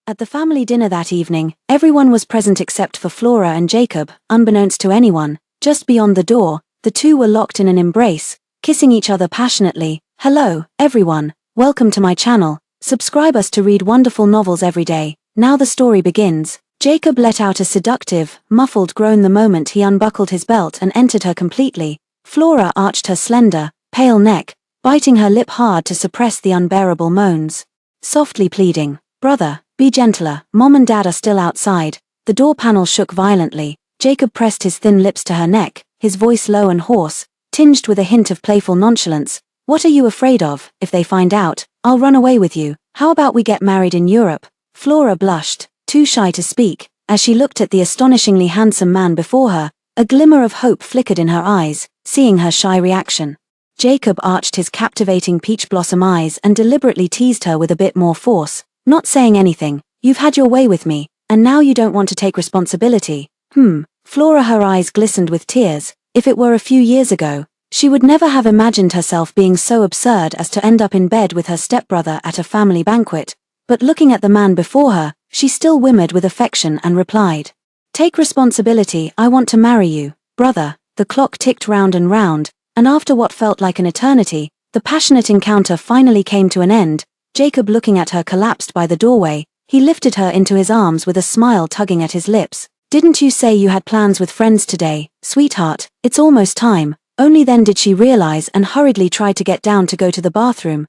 At the family dinner that evening, everyone was present except for Flora and Jacob. Unbeknownst to anyone, just beyond the door, the two were locked in an embrace, kissing each other passionately. Hello, everyone. Welcome to my channel. Subscribe us to read wonderful novels every day. Now the story begins. Jacob let out a seductive, muffled groan the moment he unbuckled his belt and entered her completely. Flora arched her slender, pale neck, biting her lip hard to suppress the unbearable moans. Softly pleading, "Brother, be gentler, Mom and Dad are still outside." The door panel shook violently. Jacob pressed his thin lips to her neck, his voice low and hoarse, tinged with a hint of playful nonchalance. "What are you afraid of? If they find out, I'll run away with you. How about we get married in Europe?" Flora blushed, too shy to speak, as she looked at the astonishingly handsome man before her. A glimmer of hope flickered in her eyes, seeing her shy reaction. Jacob arched his captivating peach blossom eyes and deliberately teased her with a bit more force. "Not saying anything. You've had your way with me, and now you don't want to take responsibility." Flora, her eyes glistened with tears. If it were a few years ago, she would never have imagined herself being so absurd as to end up in bed with her stepbrother at a family banquet. But looking at the man before her, she still whimpered with affection and replied, "Take responsibility. I want to marry you, brother." The clock ticked round and round, and after what felt like an eternity, the passionate encounter finally came to an end. Jacob, looking at her, collapsed by the doorway. He lifted her into his arms with a smile tugging at his lips. "Didn't you say you had plans with friends today, sweetheart? It's almost time." Only then did she realize and hurriedly tried to get down to go to the bathroom.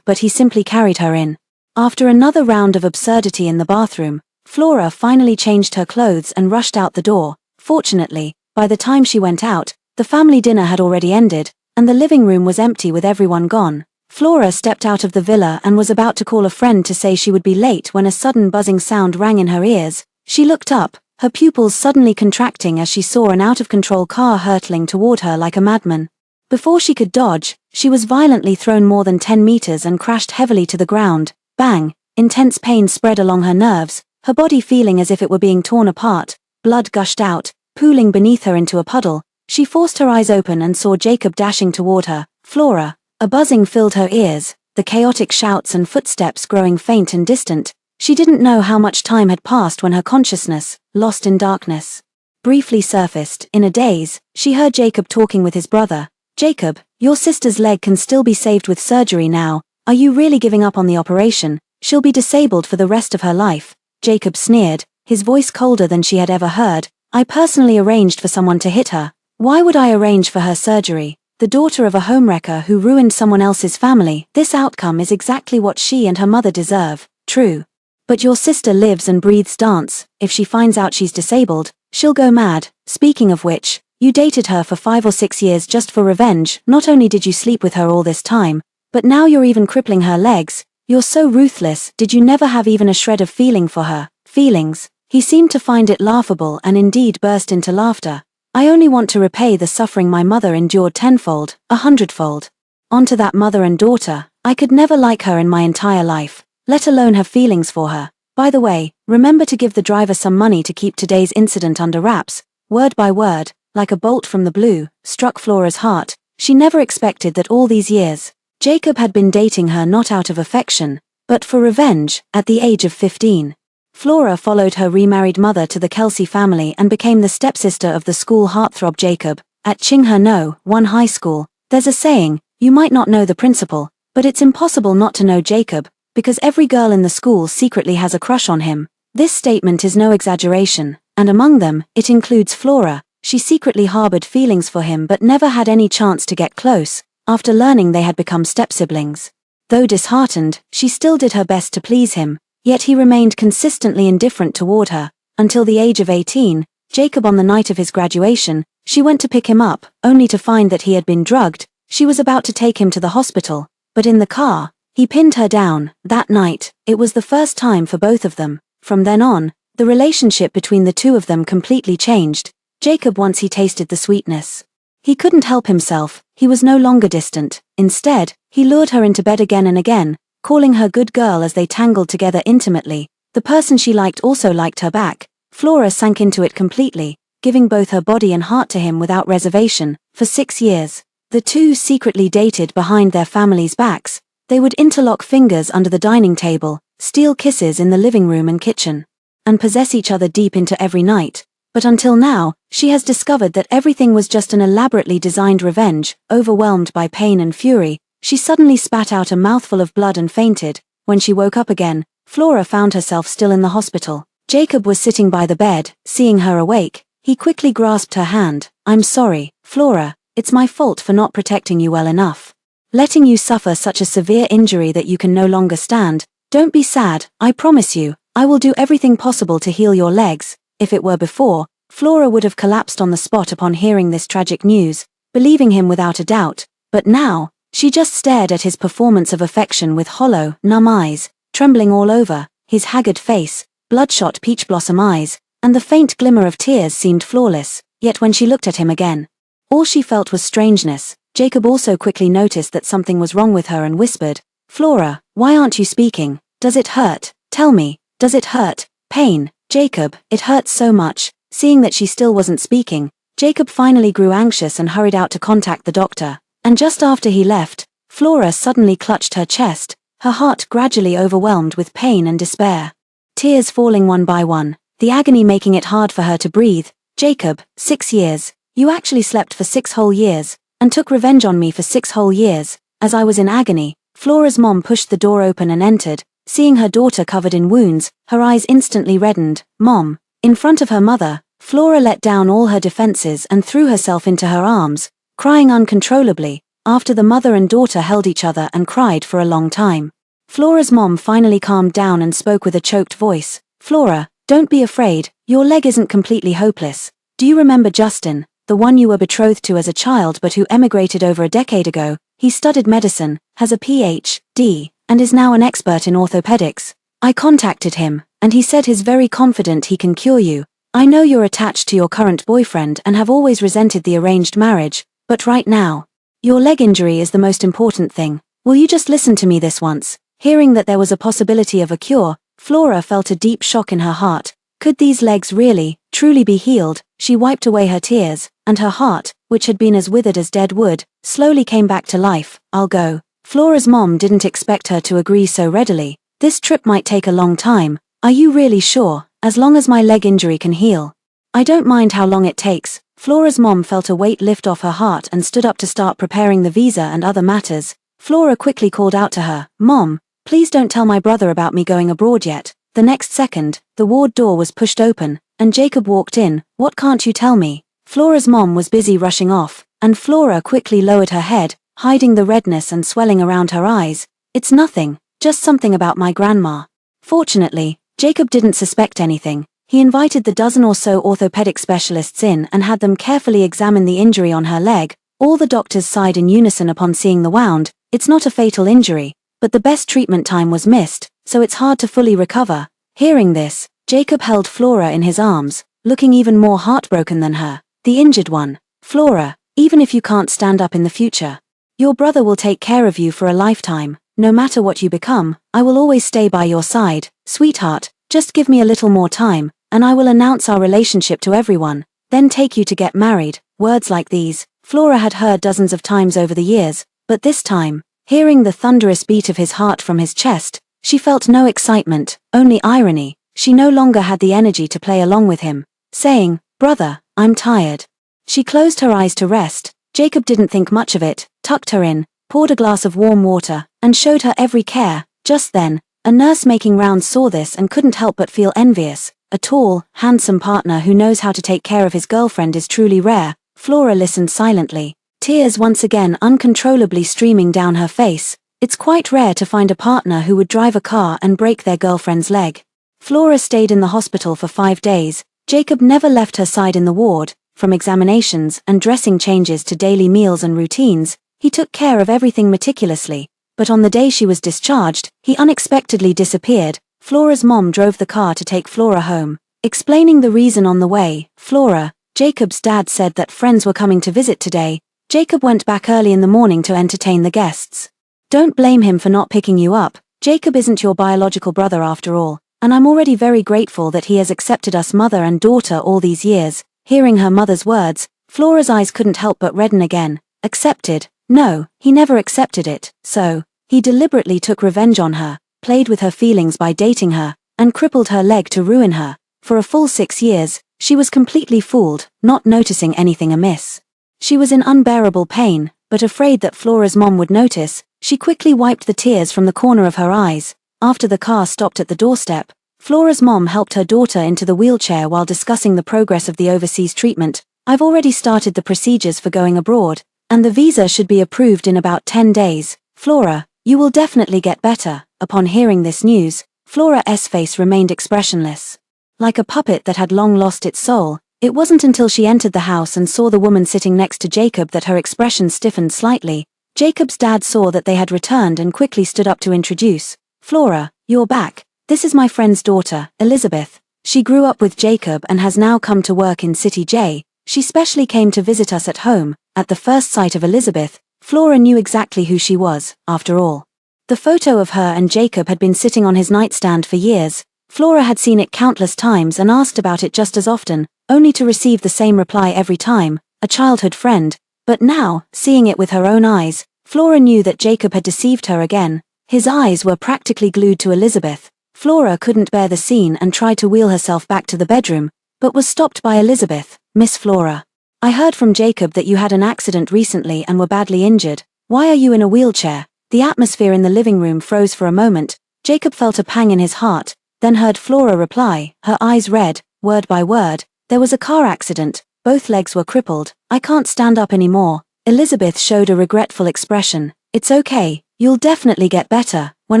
But he simply carried her in. After another round of absurdity in the bathroom, Flora finally changed her clothes and rushed out the door. Fortunately, by the time she went out, the family dinner had already ended, and the living room was empty with everyone gone. Flora stepped out of the villa and was about to call a friend to say she would be late when a sudden buzzing sound rang in her ears. She looked up, her pupils suddenly contracting as she saw an out-of-control car hurtling toward her like a madman. Before she could dodge, she was violently thrown more than 10 meters and crashed heavily to the ground. Bang! Intense pain spread along her nerves, her body feeling as if it were being torn apart. Blood gushed out, pooling beneath her into a puddle. She forced her eyes open and saw Jacob dashing toward her. "Flora!" A buzzing filled her ears, the chaotic shouts and footsteps growing faint and distant. She didn't know how much time had passed when her consciousness, lost in darkness, briefly surfaced. In a daze, she heard Jacob talking with his brother. "Jacob, your sister's leg can still be saved with surgery now. Are you really giving up on the operation? She'll be disabled for the rest of her life." Jacob sneered, his voice colder than she had ever heard. "I personally arranged for someone to hit her. Why would I arrange for her surgery? The daughter of a homewrecker who ruined someone else's family. This outcome is exactly what she and her mother deserve." "True. But your sister lives and breathes dance. If she finds out she's disabled, she'll go mad. Speaking of which, you dated her for 5 or 6 years just for revenge. Not only did you sleep with her all this time, but now you're even crippling her legs. You're so ruthless. Did you never have even a shred of feeling for her?" "Feelings?" He seemed to find it laughable and indeed burst into laughter. "I only want to repay the suffering my mother endured tenfold, 100-fold. Onto that mother and daughter. I could never like her in my entire life, let alone have feelings for her. By the way, remember to give the driver some money to keep today's incident under wraps." Word by word, like a bolt from the blue, struck Flora's heart. She never expected that all these years, Jacob had been dating her not out of affection, but for revenge. At the age of 15, Flora followed her remarried mother to the Kelsey family and became the stepsister of the school heartthrob Jacob. At Chingha No. 1 High School, there's a saying, "You might not know the principal, but it's impossible not to know Jacob, because every girl in the school secretly has a crush on him." This statement is no exaggeration, and among them, it includes Flora. She secretly harbored feelings for him but never had any chance to get close. After learning they had become step-siblings. Though disheartened, she still did her best to please him, yet he remained consistently indifferent toward her. Until the age of 18, Jacob, on the night of his graduation, she went to pick him up, only to find that he had been drugged. She was about to take him to the hospital, but in the car, he pinned her down. That night, it was the first time for both of them. From then on, the relationship between the two of them completely changed. Jacob, once he tasted the sweetness, he couldn't help himself. He was no longer distant. Instead, he lured her into bed again and again, calling her good girl as they tangled together intimately. The person she liked also liked her back. Flora sank into it completely, giving both her body and heart to him without reservation. For 6 years, the two secretly dated behind their families' backs. They would interlock fingers under the dining table, steal kisses in the living room and kitchen, and possess each other deep into every night. But until now, she has discovered that everything was just an elaborately designed revenge. Overwhelmed by pain and fury, she suddenly spat out a mouthful of blood and fainted. When she woke up again, Flora found herself still in the hospital. Jacob was sitting by the bed. Seeing her awake, he quickly grasped her hand. "I'm sorry, Flora, it's my fault for not protecting you well enough. Letting you suffer such a severe injury that you can no longer stand. Don't be sad, I promise you, I will do everything possible to heal your legs." If it were before, Flora would have collapsed on the spot upon hearing this tragic news, believing him without a doubt, but now, she just stared at his performance of affection with hollow, numb eyes, trembling all over. His haggard face, bloodshot peach blossom eyes, and the faint glimmer of tears seemed flawless. Yet when she looked at him again, all she felt was strangeness. Jacob also quickly noticed that something was wrong with her and whispered, "Flora, why aren't you speaking? Does it hurt? Tell me, does it hurt?" Pain. "Jacob, it hurts so much." Seeing that she still wasn't speaking, Jacob finally grew anxious and hurried out to contact the doctor. And just after he left, Flora suddenly clutched her chest, her heart gradually overwhelmed with pain and despair. Tears falling one by one, the agony making it hard for her to breathe. "Jacob, 6 years. You actually slept for 6 whole years, and took revenge on me for 6 whole years." As I was in agony, Flora's mom pushed the door open and entered. Seeing her daughter covered in wounds, her eyes instantly reddened. "Mom." In front of her mother, Flora let down all her defenses and threw herself into her arms, crying uncontrollably. After the mother and daughter held each other and cried for a long time, Flora's mom finally calmed down and spoke with a choked voice. "Flora, don't be afraid, your leg isn't completely hopeless. Do you remember Justin, the one you were betrothed to as a child but who emigrated over a decade ago? He studied medicine, has a PhD, and is now an expert in orthopedics. I contacted him, and he said he's very confident he can cure you. I know you're attached to your current boyfriend and have always resented the arranged marriage, but right now, your leg injury is the most important thing. Will you just listen to me this once?" Hearing that there was a possibility of a cure, Flora felt a deep shock in her heart. Could these legs really, truly be healed? She wiped away her tears, and her heart, which had been as withered as dead wood, slowly came back to life. "I'll go." Flora's mom didn't expect her to agree so readily. "This trip might take a long time. Are you really sure? As long as my leg injury can heal, I don't mind how long it takes." Flora's mom felt a weight lift off her heart and stood up to start preparing the visa and other matters. Flora quickly called out to her, "Mom, please don't tell my brother about me going abroad yet." The next second, the ward door was pushed open, and Jacob walked in. "What can't you tell me?" Flora's mom was busy rushing off, and Flora quickly lowered her head, hiding the redness and swelling around her eyes. "It's nothing, just something about my grandma." Fortunately, Jacob didn't suspect anything. He invited the dozen or so orthopedic specialists in and had them carefully examine the injury on her leg. All the doctors sighed in unison upon seeing the wound. "It's not a fatal injury, but the best treatment time was missed, so it's hard to fully recover." Hearing this, Jacob held Flora in his arms, looking even more heartbroken than her. "The injured one. Flora, even if you can't stand up in the future, your brother will take care of you for a lifetime. No matter what you become, I will always stay by your side. Sweetheart, just give me a little more time, and I will announce our relationship to everyone, then take you to get married." Words like these, Flora had heard dozens of times over the years, but this time, hearing the thunderous beat of his heart from his chest, she felt no excitement, only irony. She no longer had the energy to play along with him, saying, "Brother, I'm tired." She closed her eyes to rest. Jacob didn't think much of it, tucked her in, poured a glass of warm water, and showed her every care. Just then, a nurse making rounds saw this and couldn't help but feel envious. A tall, handsome partner who knows how to take care of his girlfriend is truly rare. Flora listened silently, tears once again uncontrollably streaming down her face. It's quite rare to find a partner who would drive a car and break their girlfriend's leg. Flora stayed in the hospital for 5 days. Jacob never left her side in the ward. From examinations and dressing changes to daily meals and routines, he took care of everything meticulously. But on the day she was discharged, he unexpectedly disappeared. Flora's mom drove the car to take Flora home. Explaining the reason on the way, "Flora, Jacob's dad said that friends were coming to visit today. Jacob went back early in the morning to entertain the guests. Don't blame him for not picking you up. Jacob isn't your biological brother after all, and I'm already very grateful that he has accepted us mother and daughter all these years." Hearing her mother's words, Flora's eyes couldn't help but redden again. Accepted? No, he never accepted it, so he deliberately took revenge on her. played with her feelings by dating her, and crippled her leg to ruin her. For a full 6 years, she was completely fooled, not noticing anything amiss. She was in unbearable pain, but afraid that Flora's mom would notice, she quickly wiped the tears from the corner of her eyes. After the car stopped at the doorstep, Flora's mom helped her daughter into the wheelchair while discussing the progress of the overseas treatment. I've already started the procedures for going abroad, and the visa should be approved in about 10 days. Flora, you will definitely get better. Upon hearing this news, Flora's face remained expressionless. Like a puppet that had long lost its soul, it wasn't until she entered the house and saw the woman sitting next to Jacob that her expression stiffened slightly. Jacob's dad saw that they had returned and quickly stood up to introduce. Flora, you're back. This is my friend's daughter, Elizabeth. She grew up with Jacob and has now come to work in City J. She specially came to visit us at home. At the first sight of Elizabeth, Flora knew exactly who she was, after all. The photo of her and Jacob had been sitting on his nightstand for years. Flora had seen it countless times and asked about it just as often, only to receive the same reply every time, a childhood friend. But now, seeing it with her own eyes, Flora knew that Jacob had deceived her again. His eyes were practically glued to Elizabeth. Flora couldn't bear the scene and tried to wheel herself back to the bedroom, but was stopped by Elizabeth. Miss Flora, I heard from Jacob that you had an accident recently and were badly injured. Why are you in a wheelchair? The atmosphere in the living room froze for a moment. Jacob felt a pang in his heart, then heard Flora reply, her eyes red, word by word. There was a car accident, both legs were crippled. I can't stand up anymore. Elizabeth showed a regretful expression. It's okay, you'll definitely get better. When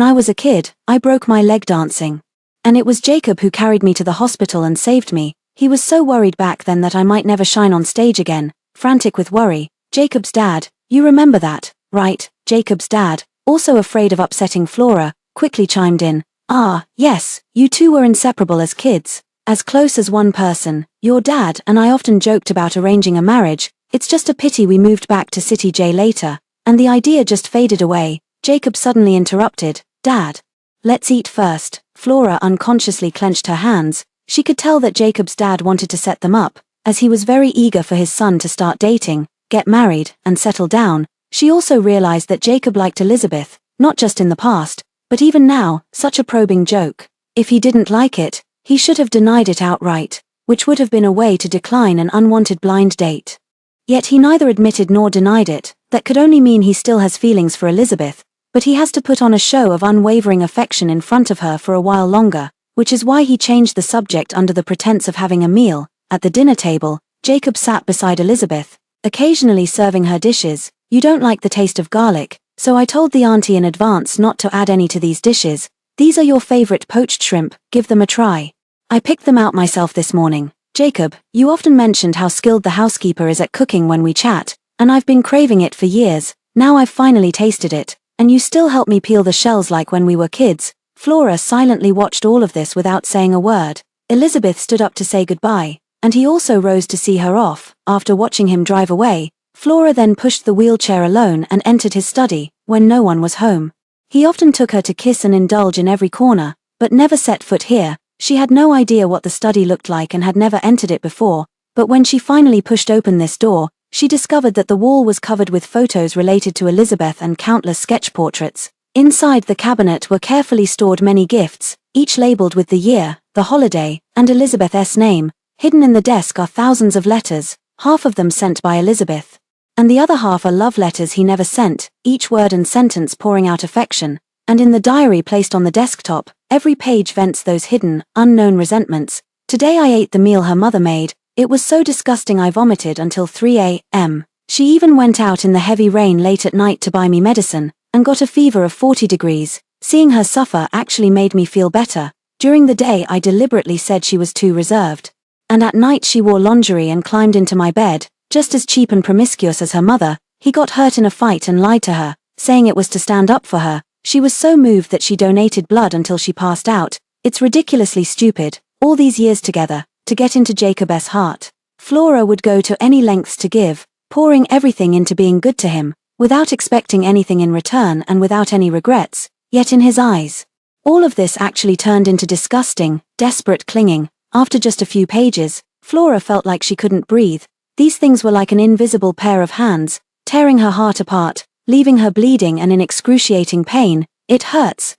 I was a kid, I broke my leg dancing. And it was Jacob who carried me to the hospital and saved me. He was so worried back then that I might never shine on stage again, frantic with worry. Jacob's dad, you remember that, right? Jacob's dad, also afraid of upsetting Flora, quickly chimed in. Ah, yes, you two were inseparable as kids, as close as one person. Your dad and I often joked about arranging a marriage. It's just a pity we moved back to City J later, and the idea just faded away. Jacob suddenly interrupted. Dad, let's eat first. Flora unconsciously clenched her hands. She could tell that Jacob's dad wanted to set them up, as he was very eager for his son to start dating, get married, and settle down. She also realized that Jacob liked Elizabeth, not just in the past, but even now. Such a probing joke. If he didn't like it, he should have denied it outright, which would have been a way to decline an unwanted blind date. Yet he neither admitted nor denied it. That could only mean he still has feelings for Elizabeth, but he has to put on a show of unwavering affection in front of her for a while longer, which is why he changed the subject under the pretense of having a meal. At the dinner table, Jacob sat beside Elizabeth, occasionally serving her dishes. You don't like the taste of garlic, so I told the auntie in advance not to add any to these dishes. These are your favorite poached shrimp, give them a try. I picked them out myself this morning. Jacob, you often mentioned how skilled the housekeeper is at cooking when we chat, and I've been craving it for years. Now I've finally tasted it, and you still help me peel the shells like when we were kids. Flora silently watched all of this without saying a word. Elizabeth stood up to say goodbye, and he also rose to see her off. After watching him drive away, Flora then pushed the wheelchair alone and entered his study, when no one was home. He often took her to kiss and indulge in every corner, but never set foot here. She had no idea what the study looked like and had never entered it before, but when she finally pushed open this door, she discovered that the wall was covered with photos related to Elizabeth and countless sketch portraits. Inside the cabinet were carefully stored many gifts, each labeled with the year, the holiday, and Elizabeth's name. Hidden in the desk are thousands of letters, half of them sent by Elizabeth, and the other half are love letters he never sent, each word and sentence pouring out affection. And in the diary placed on the desktop, every page vents those hidden, unknown resentments. Today I ate the meal her mother made. It was so disgusting I vomited until 3 a.m. She even went out in the heavy rain late at night to buy me medicine, and got a fever of 40 degrees. Seeing her suffer actually made me feel better. During the day I deliberately said she was too reserved. And at night she wore lingerie and climbed into my bed, just as cheap and promiscuous as her mother. He got hurt in a fight and lied to her, saying it was to stand up for her. She was so moved that she donated blood until she passed out. It's ridiculously stupid, all these years together, to get into Jacob's heart. Flora would go to any lengths to give, pouring everything into being good to him, without expecting anything in return and without any regrets. Yet in his eyes, all of this actually turned into disgusting, desperate clinging. After just a few pages, Flora felt like she couldn't breathe. These things were like an invisible pair of hands, tearing her heart apart, leaving her bleeding and in excruciating pain. It hurts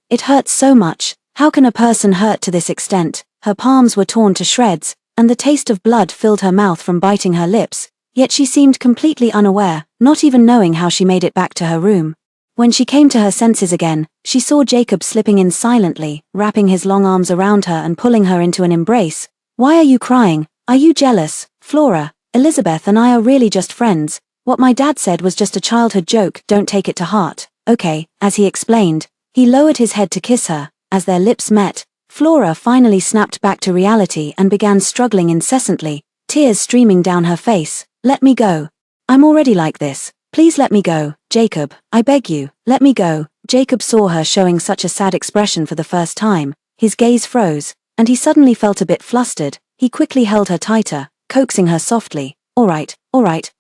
so much. How can a person hurt to this extent? Her palms were torn to shreds, and the taste of blood filled her mouth from biting her lips, yet she seemed completely unaware, not even knowing how she made it back to her room. When she came to her senses again, she saw Jacob slipping in silently, wrapping his long arms around her and pulling her into an embrace. Why are you crying? Are you jealous? Flora, Elizabeth and I are really just friends. What my dad said was just a childhood joke, don't take it to heart. Okay, as he explained. He lowered his head to kiss her. As their lips met, Flora finally snapped back to reality and began struggling incessantly, tears streaming down her face. Let me go. I'm already like this. Please let me go, Jacob, I beg you, let me go. Jacob saw her showing such a sad expression for the first time. His gaze froze, and he suddenly felt a bit flustered. He quickly held her tighter, coaxing her softly. All right,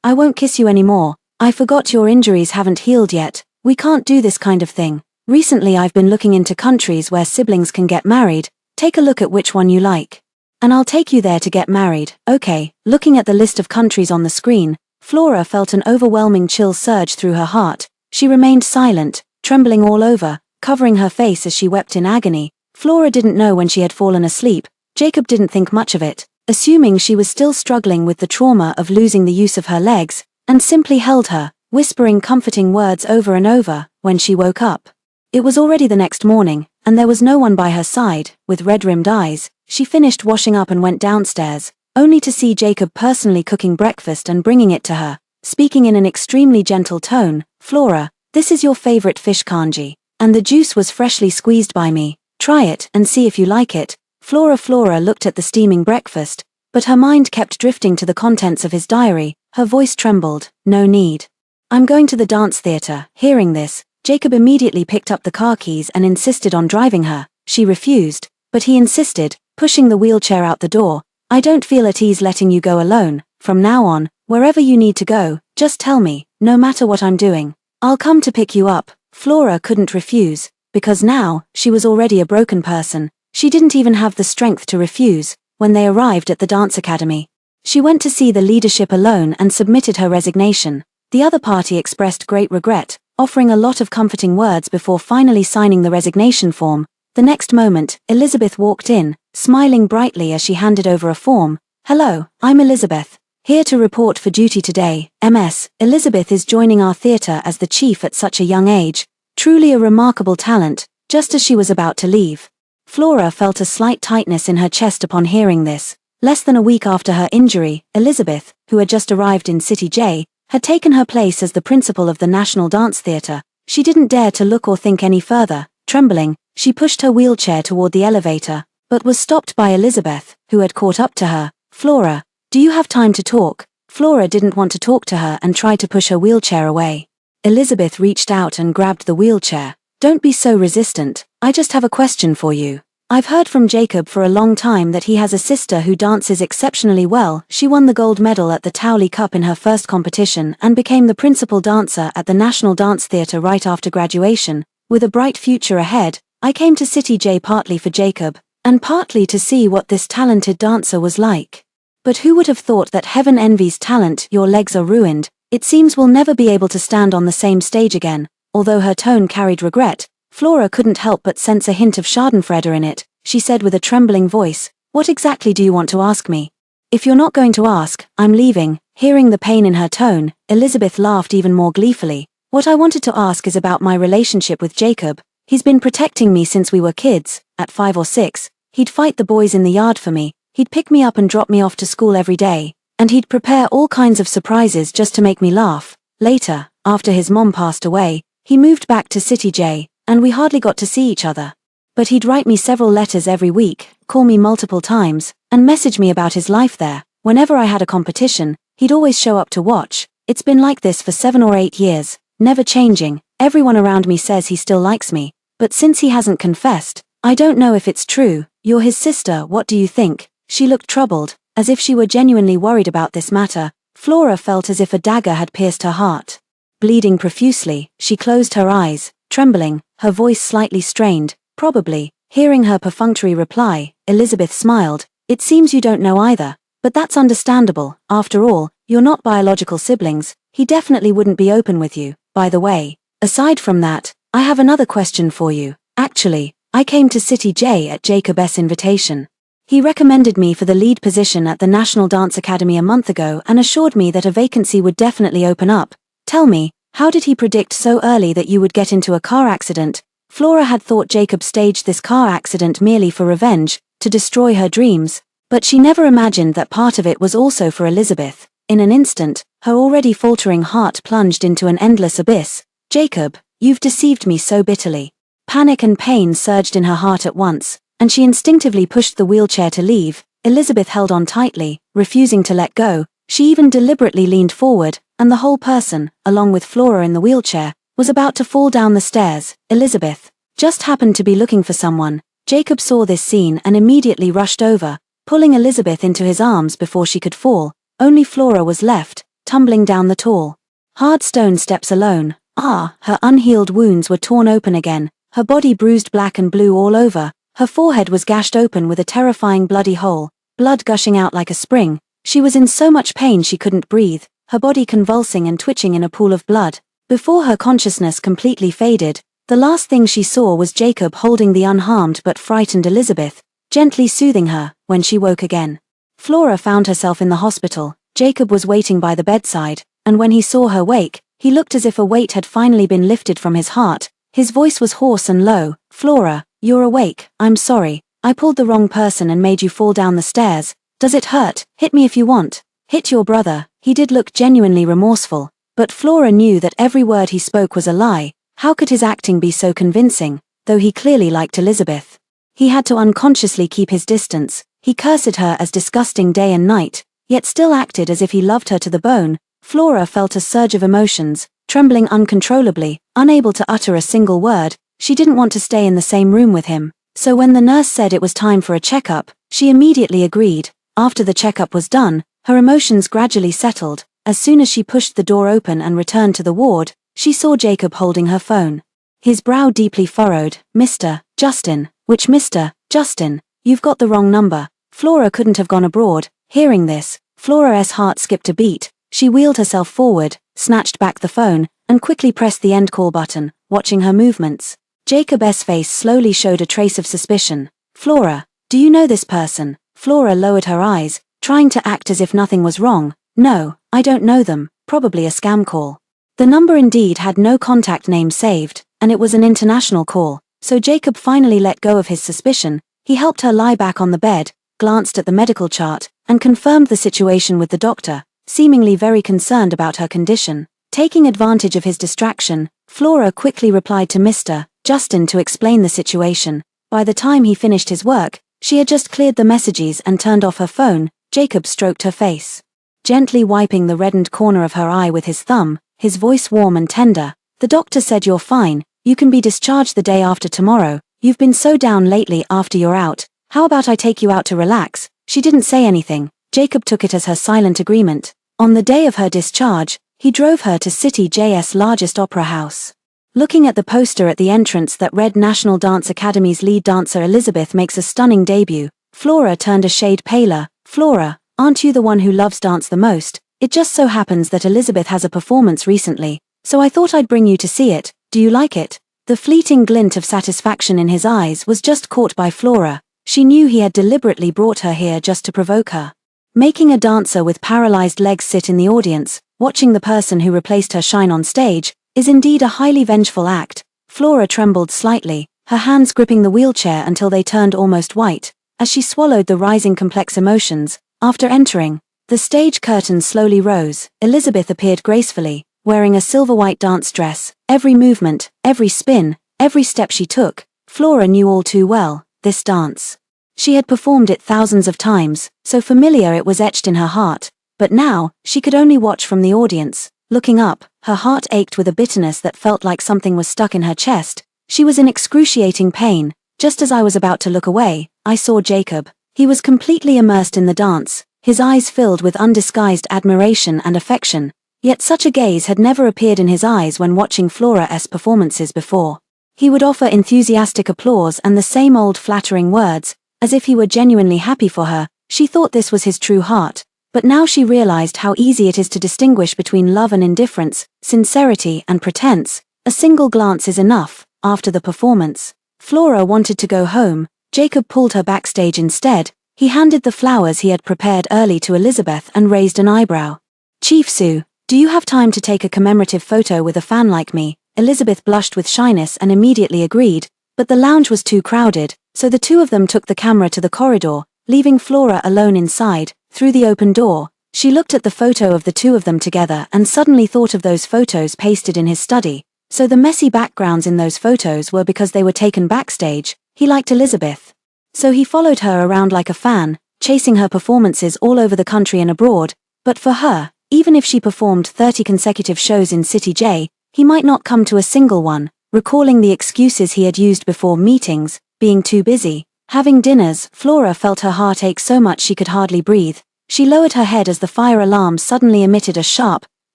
I won't kiss you anymore. I forgot your injuries haven't healed yet. We can't do this kind of thing. Recently I've been looking into countries where siblings can get married. Take a look at which one you like. And I'll take you there to get married. Okay. Looking at the list of countries on the screen, Flora felt an overwhelming chill surge through her heart. She remained silent, trembling all over, covering her face as she wept in agony. Flora didn't know when she had fallen asleep. Jacob didn't think much of it, assuming she was still struggling with the trauma of losing the use of her legs, and simply held her, whispering comforting words over and over, when she woke up. It was already the next morning, and there was no one by her side. With red-rimmed eyes, she finished washing up and went downstairs, only to see Jacob personally cooking breakfast and bringing it to her, speaking in an extremely gentle tone. Flora, this is your favorite fish congee, and the juice was freshly squeezed by me. Try it and see if you like it. Flora looked at the steaming breakfast, but her mind kept drifting to the contents of his diary. Her voice trembled. No need. I'm going to the dance theater. Hearing this, Jacob immediately picked up the car keys and insisted on driving her. She refused, but he insisted, pushing the wheelchair out the door. I don't feel at ease letting you go alone. From now on, wherever you need to go, just tell me, no matter what I'm doing. I'll come to pick you up. Flora couldn't refuse, because now, she was already a broken person. She didn't even have the strength to refuse. When they arrived at the dance academy, she went to see the leadership alone and submitted her resignation. The other party expressed great regret, offering a lot of comforting words before finally signing the resignation form. The next moment, Elizabeth walked in, smiling brightly as she handed over a form. Hello, I'm Elizabeth. Here to report for duty today. MS. Elizabeth is joining our theater as the chief at such a young age. Truly a remarkable talent. Just as she was about to leave, Flora felt a slight tightness in her chest upon hearing this. Less than a week after her injury, Elizabeth, who had just arrived in City J, had taken her place as the principal of the National Dance Theatre. She didn't dare to look or think any further. Trembling, she pushed her wheelchair toward the elevator, but was stopped by Elizabeth, who had caught up to her. Flora, do you have time to talk? Flora didn't want to talk to her and tried to push her wheelchair away. Elizabeth reached out and grabbed the wheelchair. Don't be so resistant. I just have a question for you. I've heard from Jacob for a long time that he has a sister who dances exceptionally well. She won the gold medal at the Towelie Cup in her first competition and became the principal dancer at the National Dance Theatre right after graduation. With a bright future ahead, I came to City J partly for Jacob, and partly to see what this talented dancer was like. But who would have thought that heaven envies talent? Your legs are ruined. It seems we'll never be able to stand on the same stage again. Although her tone carried regret, Flora couldn't help but sense a hint of schadenfreude in it. She said with a trembling voice, What exactly do you want to ask me? If you're not going to ask, I'm leaving. Hearing the pain in her tone, Elizabeth laughed even more gleefully. What I wanted to ask is about my relationship with Jacob. He's been protecting me since we were kids. At 5 or 6, he'd fight the boys in the yard for me. He'd pick me up and drop me off to school every day. And he'd prepare all kinds of surprises just to make me laugh. Later, after his mom passed away, he moved back to City J, and we hardly got to see each other. But he'd write me several letters every week, call me multiple times, and message me about his life there. Whenever I had a competition, he'd always show up to watch. It's been like this for 7 or 8 years, never changing. Everyone around me says he still likes me, but since he hasn't confessed, I don't know if it's true. You're his sister, what do you think? She looked troubled, as if she were genuinely worried about this matter. Flora felt as if a dagger had pierced her heart. Bleeding profusely, she closed her eyes, trembling, her voice slightly strained. Probably, hearing her perfunctory reply, Elizabeth smiled. It seems you don't know either, but that's understandable. After all, you're not biological siblings. He definitely wouldn't be open with you. By the way, aside from that, I have another question for you. Actually, I came to City J at Jacob S. invitation. He recommended me for the lead position at the National Dance Academy a month ago and assured me that a vacancy would definitely open up. Tell me, how did he predict so early that you would get into a car accident? Flora had thought Jacob staged this car accident merely for revenge, to destroy her dreams, but she never imagined that part of it was also for Elizabeth. In an instant, her already faltering heart plunged into an endless abyss. Jacob, you've deceived me so bitterly. Panic and pain surged in her heart at once, and she instinctively pushed the wheelchair to leave. Elizabeth held on tightly, refusing to let go. She even deliberately leaned forward, and the whole person, along with Flora in the wheelchair, was about to fall down the stairs. Elizabeth just happened to be looking for someone. Jacob saw this scene and immediately rushed over, pulling Elizabeth into his arms before she could fall. Only Flora was left, tumbling down the tall, hard stone steps alone. Her unhealed wounds were torn open again, her body bruised black and blue all over. Her forehead was gashed open with a terrifying bloody hole, blood gushing out like a spring. She was in so much pain she couldn't breathe, her body convulsing and twitching in a pool of blood. Before her consciousness completely faded, the last thing she saw was Jacob holding the unharmed but frightened Elizabeth, gently soothing her. When she woke again, Flora found herself in the hospital. Jacob was waiting by the bedside, and when he saw her wake, he looked as if a weight had finally been lifted from his heart. His voice was hoarse and low. Flora, you're awake. I'm sorry. I pulled the wrong person and made you fall down the stairs. Does it hurt? Hit me if you want. Hit your brother. He did look genuinely remorseful, but Flora knew that every word he spoke was a lie. How could his acting be so convincing, though he clearly liked Elizabeth? He had to unconsciously keep his distance. He cursed her as disgusting day and night, yet still acted as if he loved her to the bone. Flora felt a surge of emotions, trembling uncontrollably, unable to utter a single word. She didn't want to stay in the same room with him, so when the nurse said it was time for a checkup, she immediately agreed. After the checkup was done, her emotions gradually settled. As soon as she pushed the door open and returned to the ward, she saw Jacob holding her phone. His brow deeply furrowed. Mr. Justin. Which Mr. Justin? You've got the wrong number. Flora couldn't have gone abroad. Hearing this, Flora's heart skipped a beat. She wheeled herself forward, snatched back the phone, and quickly pressed the end call button, watching her movements. Jacob's face slowly showed a trace of suspicion. Flora, do you know this person? Flora lowered her eyes, trying to act as if nothing was wrong. No, I don't know them. Probably a scam call. The number indeed had no contact name saved, and it was an international call, so Jacob finally let go of his suspicion. He helped her lie back on the bed, glanced at the medical chart, and confirmed the situation with the doctor, seemingly very concerned about her condition. Taking advantage of his distraction, Flora quickly replied to Mr. Justin to explain the situation. By the time he finished his work, she had just cleared the messages and turned off her phone. Jacob stroked her face, gently wiping the reddened corner of her eye with his thumb, his voice warm and tender. The doctor said you're fine, you can be discharged the day after tomorrow. You've been so down lately after you're out. How about I take you out to relax? She didn't say anything. Jacob took it as her silent agreement. On the day of her discharge, he drove her to City J's largest opera house. Looking at the poster at the entrance that read National Dance Academy's lead dancer Elizabeth makes a stunning debut, Flora turned a shade paler. Flora, aren't you the one who loves dance the most? It just so happens that Elizabeth has a performance recently, so I thought I'd bring you to see it. Do you like it? The fleeting glint of satisfaction in his eyes was just caught by Flora. She knew he had deliberately brought her here just to provoke her. Making a dancer with paralyzed legs sit in the audience, watching the person who replaced her shine on stage, is indeed a highly vengeful act. Flora trembled slightly, her hands gripping the wheelchair until they turned almost white, as she swallowed the rising complex emotions. After entering, the stage curtain slowly rose. Elizabeth appeared gracefully, wearing a silver-white dance dress. Every movement, every spin, every step she took, Flora knew all too well. This dance. She had performed it thousands of times, so familiar it was etched in her heart, but now, she could only watch from the audience. Looking up, her heart ached with a bitterness that felt like something was stuck in her chest. She was in excruciating pain. Just as I was about to look away, I saw Jacob. He was completely immersed in the dance, his eyes filled with undisguised admiration and affection, yet such a gaze had never appeared in his eyes when watching Flora's performances before. He would offer enthusiastic applause and the same old flattering words, as if he were genuinely happy for her. She thought this was his true heart, but now she realized how easy it is to distinguish between love and indifference, sincerity and pretense. A single glance is enough. After the performance, Flora wanted to go home. Jacob pulled her backstage instead. He handed the flowers he had prepared early to Elizabeth and raised an eyebrow. "Chief Sue, do you have time to take a commemorative photo with a fan like me?" Elizabeth blushed with shyness and immediately agreed, but the lounge was too crowded, so the two of them took the camera to the corridor, leaving Flora alone inside. Through the open door, she looked at the photo of the two of them together and suddenly thought of those photos pasted in his study. So the messy backgrounds in those photos were because they were taken backstage. He liked Elizabeth. So he followed her around like a fan, chasing her performances all over the country and abroad. But for her, even if she performed 30 consecutive shows in City J, he might not come to a single one, recalling the excuses he had used before: meetings, being too busy, having dinners. Flora felt her heart ache so much she could hardly breathe. She lowered her head as the fire alarm suddenly emitted a sharp,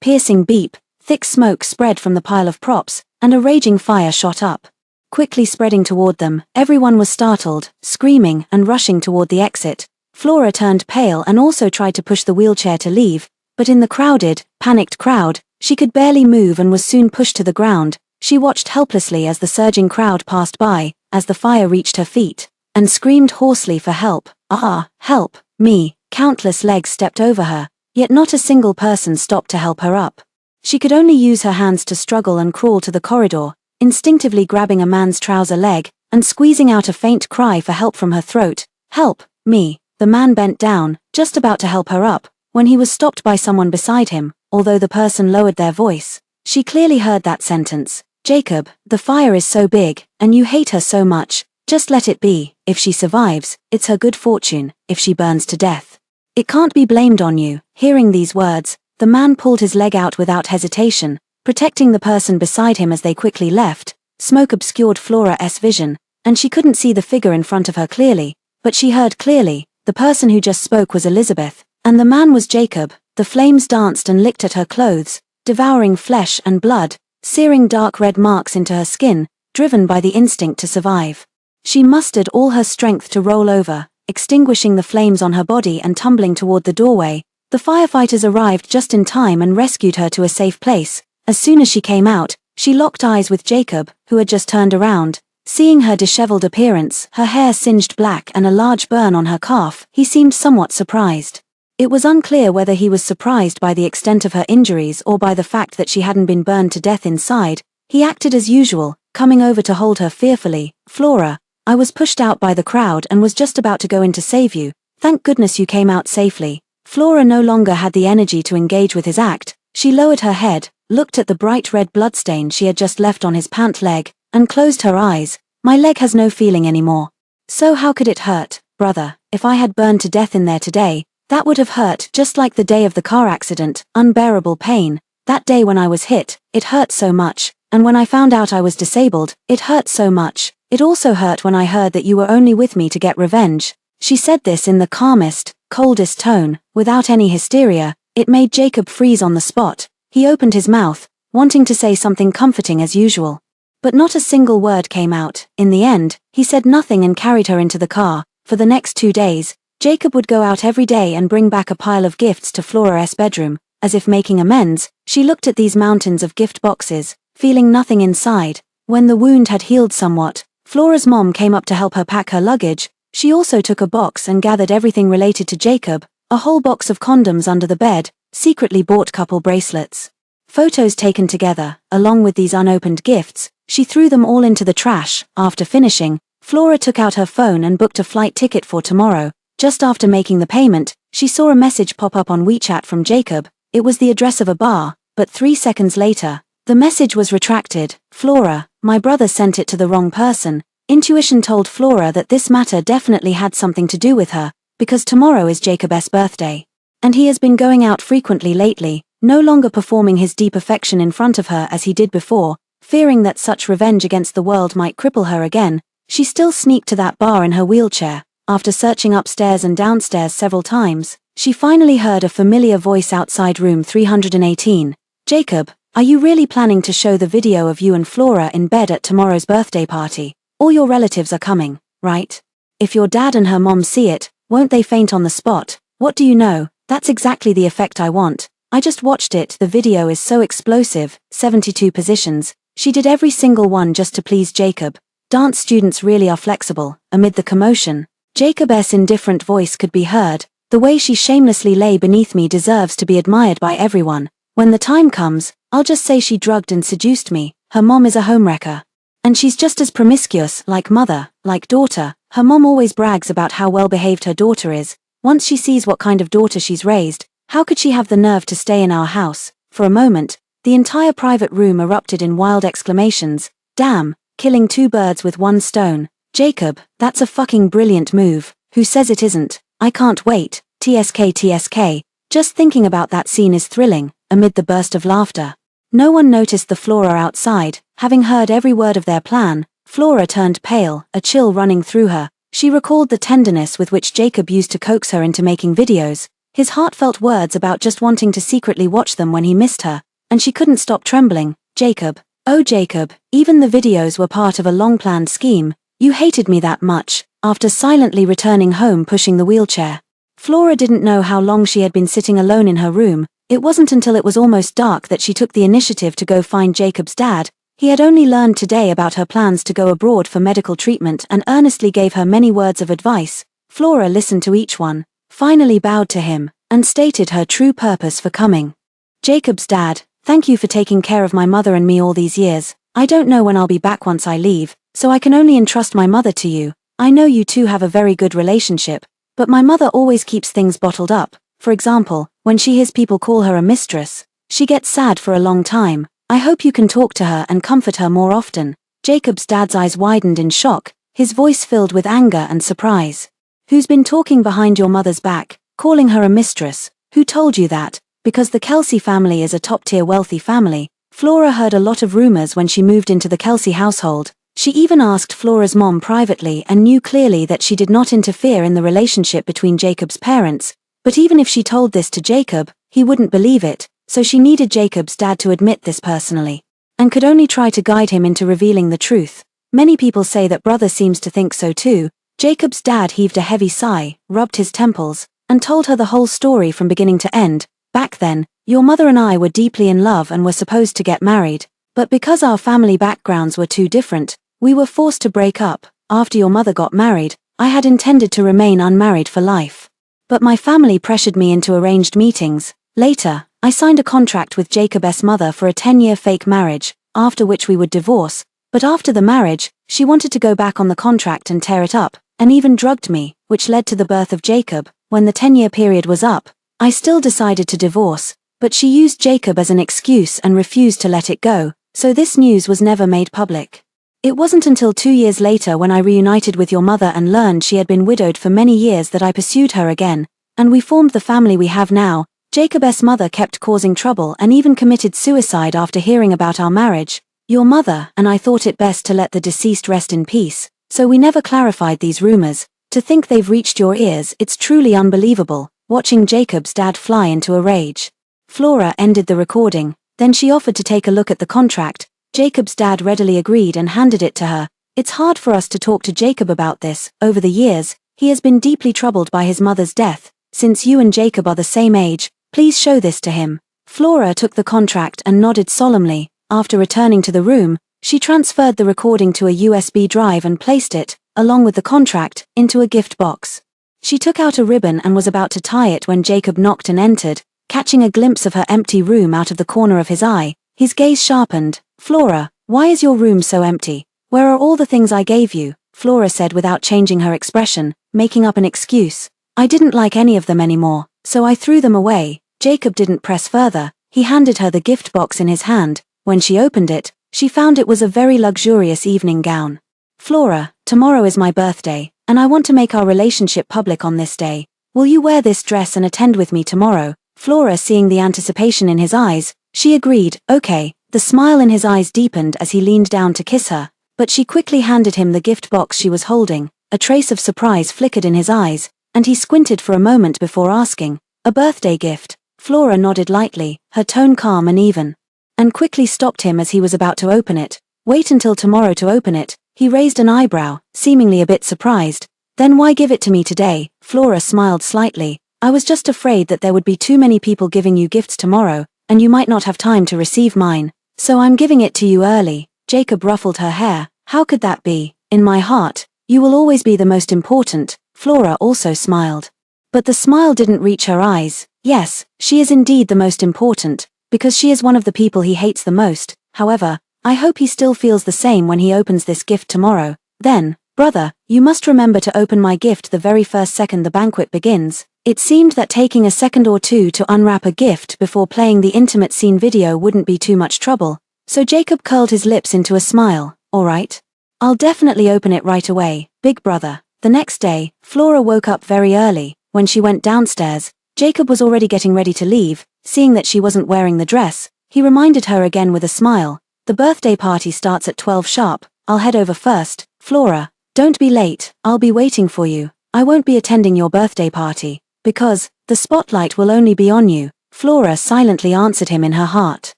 piercing beep. Thick smoke spread from the pile of props, and a raging fire shot up, quickly spreading toward them. Everyone was startled, screaming, and rushing toward the exit. Flora turned pale and also tried to push the wheelchair to leave, but in the crowded, panicked crowd, she could barely move and was soon pushed to the ground. She watched helplessly as the surging crowd passed by, as the fire reached her feet, and screamed hoarsely for help. "Ah, help me!" Countless legs stepped over her, yet not a single person stopped to help her up. She could only use her hands to struggle and crawl to the corridor, instinctively grabbing a man's trouser leg, and squeezing out a faint cry for help from her throat. "Help me!" The man bent down, just about to help her up, when he was stopped by someone beside him. Although the person lowered their voice, she clearly heard that sentence. "Jacob, the fire is so big, and you hate her so much. Just let it be. If she survives, it's her good fortune. If she burns to death, it can't be blamed on you." Hearing these words, the man pulled his leg out without hesitation, protecting the person beside him as they quickly left. Smoke obscured Flora's vision, and she couldn't see the figure in front of her clearly, but she heard clearly. The person who just spoke was Elizabeth, and the man was Jacob. The flames danced and licked at her clothes, devouring flesh and blood, searing dark red marks into her skin, driven by the instinct to survive. She mustered all her strength to roll over, extinguishing the flames on her body and tumbling toward the doorway. The firefighters arrived just in time and rescued her to a safe place. As soon as she came out, she locked eyes with Jacob, who had just turned around. Seeing her disheveled appearance, her hair singed black and a large burn on her calf, he seemed somewhat surprised. It was unclear whether he was surprised by the extent of her injuries or by the fact that she hadn't been burned to death inside. He acted as usual, coming over to hold her fearfully. "Flora, I was pushed out by the crowd and was just about to go in to save you. Thank goodness you came out safely." Flora no longer had the energy to engage with his act. She lowered her head, looked at the bright red bloodstain she had just left on his pant leg, and closed her eyes. "My leg has no feeling anymore. So how could it hurt, brother? If I had burned to death in there today, that would have hurt just like the day of the car accident. Unbearable pain. That day when I was hit, it hurt so much, and when I found out I was disabled, it hurt so much. It also hurt when I heard that you were only with me to get revenge." She said this in the calmest, coldest tone, without any hysteria. It made Jacob freeze on the spot. He opened his mouth, wanting to say something comforting as usual. But not a single word came out. In the end, he said nothing and carried her into the car. For the next 2 days, Jacob would go out every day and bring back a pile of gifts to Flora's bedroom. As if making amends, she looked at these mountains of gift boxes, feeling nothing inside. When the wound had healed somewhat, Flora's mom came up to help her pack her luggage. She also took a box and gathered everything related to Jacob, a whole box of condoms under the bed, secretly bought couple bracelets. Photos taken together, along with these unopened gifts. She threw them all into the trash. After finishing, Flora took out her phone and booked a flight ticket for tomorrow. Just after making the payment, she saw a message pop up on WeChat from Jacob. It was the address of a bar, but 3 seconds later, the message was retracted. "Flora, my brother sent it to the wrong person." Intuition told Flora that this matter definitely had something to do with her, because tomorrow is Jacob's birthday. And he has been going out frequently lately, no longer performing his deep affection in front of her as he did before. Fearing that such revenge against the world might cripple her again, she still sneaked to that bar in her wheelchair. After searching upstairs and downstairs several times, she finally heard a familiar voice outside room 318. "Jacob, are you really planning to show the video of you and Flora in bed at tomorrow's birthday party? All your relatives are coming, right? If your dad and her mom see it, won't they faint on the spot? What do you know? That's exactly the effect I want. I just watched it. The video is so explosive, 72 positions." She did every single one just to please Jacob. Dance students really are flexible. Amid the commotion, Jacob's indifferent voice could be heard. The way she shamelessly lay beneath me deserves to be admired by everyone. When the time comes, I'll just say she drugged and seduced me. Her mom is a homewrecker. And she's just as promiscuous, like mother, like daughter. Her mom always brags about how well behaved her daughter is. Once she sees what kind of daughter she's raised, how could she have the nerve to stay in our house? For a moment, the entire private room erupted in wild exclamations. Damn, killing two birds with one stone. Jacob, that's a fucking brilliant move. Who says it isn't? I can't wait. TSK TSK. Just thinking about that scene is thrilling. Amid the burst of laughter, no one noticed the Flora outside. Having heard every word of their plan, Flora turned pale, a chill running through her. She recalled the tenderness with which Jacob used to coax her into making videos, his heartfelt words about just wanting to secretly watch them when he missed her, and she couldn't stop trembling. Jacob. Oh Jacob, even the videos were part of a long-planned scheme. You hated me that much. After silently returning home pushing the wheelchair, Flora didn't know how long she had been sitting alone in her room. It wasn't until it was almost dark that she took the initiative to go find Jacob's dad. He had only learned today about her plans to go abroad for medical treatment and earnestly gave her many words of advice. Flora listened to each one, finally bowed to him, and stated her true purpose for coming. Jacob's dad, thank you for taking care of my mother and me all these years. I don't know when I'll be back once I leave, so I can only entrust my mother to you. I know you two have a very good relationship, but my mother always keeps things bottled up. For example, when she hears people call her a mistress, she gets sad for a long time. I hope you can talk to her and comfort her more often. Jacob's dad's eyes widened in shock, his voice filled with anger and surprise. Who's been talking behind your mother's back, calling her a mistress? Who told you that? Because the Kelsey family is a top-tier wealthy family. Flora heard a lot of rumors when she moved into the Kelsey household. She even asked Flora's mom privately and knew clearly that she did not interfere in the relationship between Jacob's parents. But even if she told this to Jacob, he wouldn't believe it, so she needed Jacob's dad to admit this personally, and could only try to guide him into revealing the truth. Many people say that brother seems to think so too. Jacob's dad heaved a heavy sigh, rubbed his temples, and told her the whole story from beginning to end. Back then, your mother and I were deeply in love and were supposed to get married, but because our family backgrounds were too different, we were forced to break up. After your mother got married, I had intended to remain unmarried for life. But my family pressured me into arranged meetings. Later, I signed a contract with Jacob's mother for a 10-year fake marriage, after which we would divorce. But after the marriage, she wanted to go back on the contract and tear it up, and even drugged me, which led to the birth of Jacob. When the 10-year period was up, I still decided to divorce, but she used Jacob as an excuse and refused to let it go, so this news was never made public. It wasn't until 2 years later when I reunited with your mother and learned she had been widowed for many years that I pursued her again, and we formed the family we have now. Jacob's mother kept causing trouble and even committed suicide after hearing about our marriage. Your mother and I thought it best to let the deceased rest in peace, so we never clarified these rumors. To think they've reached your ears, it's truly unbelievable. Watching Jacob's dad fly into a rage, Flora ended the recording, then she offered to take a look at the contract. Jacob's dad readily agreed and handed it to her. It's hard for us to talk to Jacob about this. Over the years, he has been deeply troubled by his mother's death. Since you and Jacob are the same age, please show this to him. Flora took the contract and nodded solemnly. After returning to the room, she transferred the recording to a USB drive and placed it, along with the contract, into a gift box. She took out a ribbon and was about to tie it when Jacob knocked and entered, catching a glimpse of her empty room out of the corner of his eye. His gaze sharpened. Flora, why is your room so empty? Where are all the things I gave you? Flora said without changing her expression, making up an excuse. I didn't like any of them anymore, so I threw them away. Jacob didn't press further. He handed her the gift box in his hand. When she opened it, she found it was a very luxurious evening gown. Flora, tomorrow is my birthday, and I want to make our relationship public on this day. Will you wear this dress and attend with me tomorrow? Flora, seeing the anticipation in his eyes, she agreed. Okay. The smile in his eyes deepened as he leaned down to kiss her, but she quickly handed him the gift box she was holding. A trace of surprise flickered in his eyes, and he squinted for a moment before asking, "A birthday gift?" Flora nodded lightly, her tone calm and even, and quickly stopped him as he was about to open it. "Wait until tomorrow to open it." He raised an eyebrow, seemingly a bit surprised. "Then why give it to me today?" Flora smiled slightly. "I was just afraid that there would be too many people giving you gifts tomorrow, and you might not have time to receive mine. So I'm giving it to you early." Jacob ruffled her hair. How could that be? In my heart, you will always be the most important. Flora also smiled. But the smile didn't reach her eyes. Yes, she is indeed the most important, because she is one of the people he hates the most. However, I hope he still feels the same when he opens this gift tomorrow. Then, brother, you must remember to open my gift the very first second the banquet begins. It seemed that taking a second or two to unwrap a gift before playing the intimate scene video wouldn't be too much trouble, so Jacob curled his lips into a smile. All right. I'll definitely open it right away, big brother. The next day, Flora woke up very early. When she went downstairs, Jacob was already getting ready to leave. Seeing that she wasn't wearing the dress, he reminded her again with a smile. The birthday party starts at 12 sharp. I'll head over first. Flora, don't be late. I'll be waiting for you. I won't be attending your birthday party, because the spotlight will only be on you. Flora silently answered him in her heart.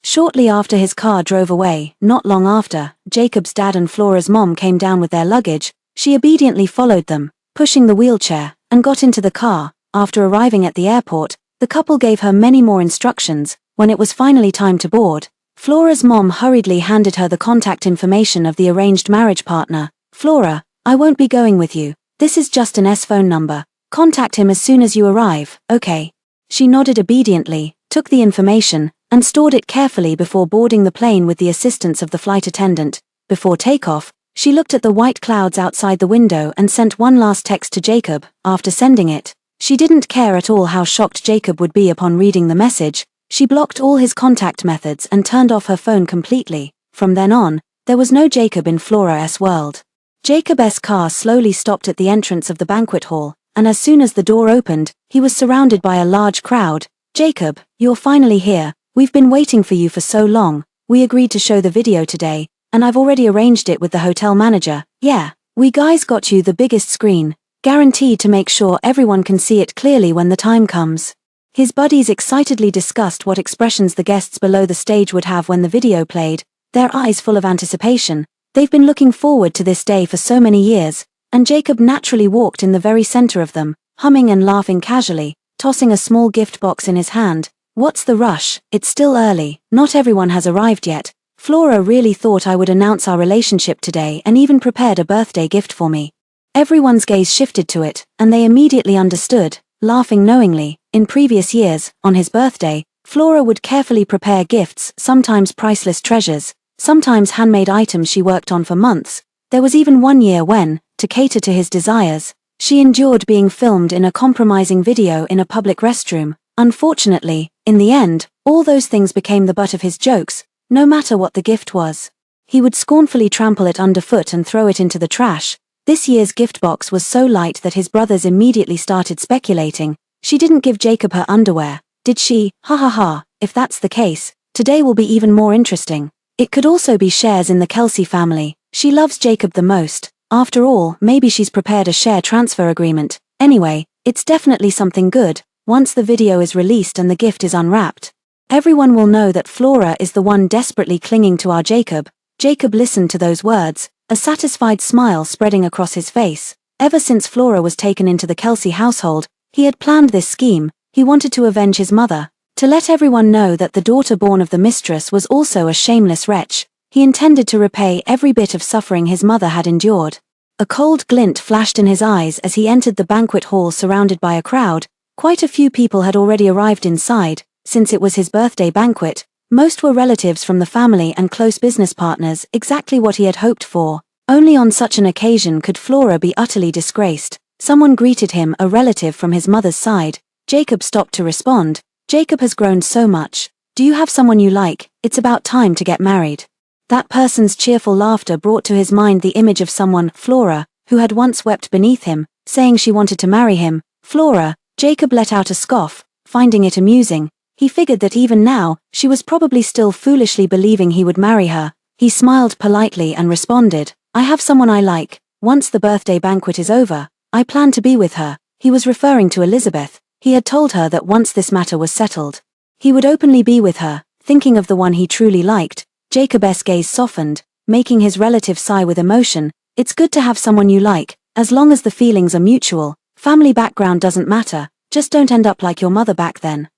Shortly after his car drove away, not long after, Jacob's dad and Flora's mom came down with their luggage. She obediently followed them, pushing the wheelchair, and got into the car. After arriving at the airport, the couple gave her many more instructions. When it was finally time to board, Flora's mom hurriedly handed her the contact information of the arranged marriage partner. Flora, I won't be going with you. This is just an phone number. Contact him as soon as you arrive, okay? She nodded obediently, took the information, and stored it carefully before boarding the plane with the assistance of the flight attendant. Before takeoff, she looked at the white clouds outside the window and sent one last text to Jacob. After sending it, she didn't care at all how shocked Jacob would be upon reading the message. She blocked all his contact methods and turned off her phone completely. From then on, there was no Jacob in Flora's world. Jacob's car slowly stopped at the entrance of the banquet hall, and as soon as the door opened, he was surrounded by a large crowd. Jacob, you're finally here. We've been waiting for you for so long. We agreed to show the video today, and I've already arranged it with the hotel manager. Yeah, we guys got you the biggest screen, guaranteed to make sure everyone can see it clearly when the time comes. His buddies excitedly discussed what expressions the guests below the stage would have when the video played, their eyes full of anticipation. They've been looking forward to this day for so many years, and Jacob naturally walked in the very center of them, humming and laughing casually, tossing a small gift box in his hand. What's the rush? It's still early. Not everyone has arrived yet. Flora really thought I would announce our relationship today and even prepared a birthday gift for me. Everyone's gaze shifted to it, and they immediately understood, laughing knowingly. In previous years, on his birthday, Flora would carefully prepare gifts, sometimes priceless treasures, sometimes handmade items she worked on for months. There was even one year when, to cater to his desires, she endured being filmed in a compromising video in a public restroom. Unfortunately, in the end, all those things became the butt of his jokes, no matter what the gift was. He would scornfully trample it underfoot and throw it into the trash. This year's gift box was so light that his brothers immediately started speculating. She didn't give Jacob her underwear, did she? Ha ha ha. If that's the case, today will be even more interesting. It could also be shares in the Kelsey family. She loves Jacob the most. After all, maybe she's prepared a share transfer agreement. Anyway, it's definitely something good. Once the video is released and the gift is unwrapped, everyone will know that Flora is the one desperately clinging to our Jacob. Jacob listened to those words, a satisfied smile spreading across his face. Ever since Flora was taken into the Kelsey household, he had planned this scheme. He wanted to avenge his mother, to let everyone know that the daughter born of the mistress was also a shameless wretch. He intended to repay every bit of suffering his mother had endured. A cold glint flashed in his eyes as he entered the banquet hall surrounded by a crowd. Quite a few people had already arrived inside. Since it was his birthday banquet, most were relatives from the family and close business partners, exactly what he had hoped for. Only on such an occasion could Flora be utterly disgraced. Someone greeted him, a relative from his mother's side. Jacob stopped to respond. Jacob has grown so much. Do you have someone you like? It's about time to get married. That person's cheerful laughter brought to his mind the image of someone, Flora, who had once wept beneath him, saying she wanted to marry him. Flora, Jacob let out a scoff, finding it amusing. He figured that even now, she was probably still foolishly believing he would marry her. He smiled politely and responded, I have someone I like. Once the birthday banquet is over, I plan to be with her. He was referring to Elizabeth. He had told her that once this matter was settled, he would openly be with her. Thinking of the one he truly liked, Jacob's gaze softened, making his relative sigh with emotion. It's good to have someone you like, as long as the feelings are mutual. Family background doesn't matter, just don't end up like your mother back then.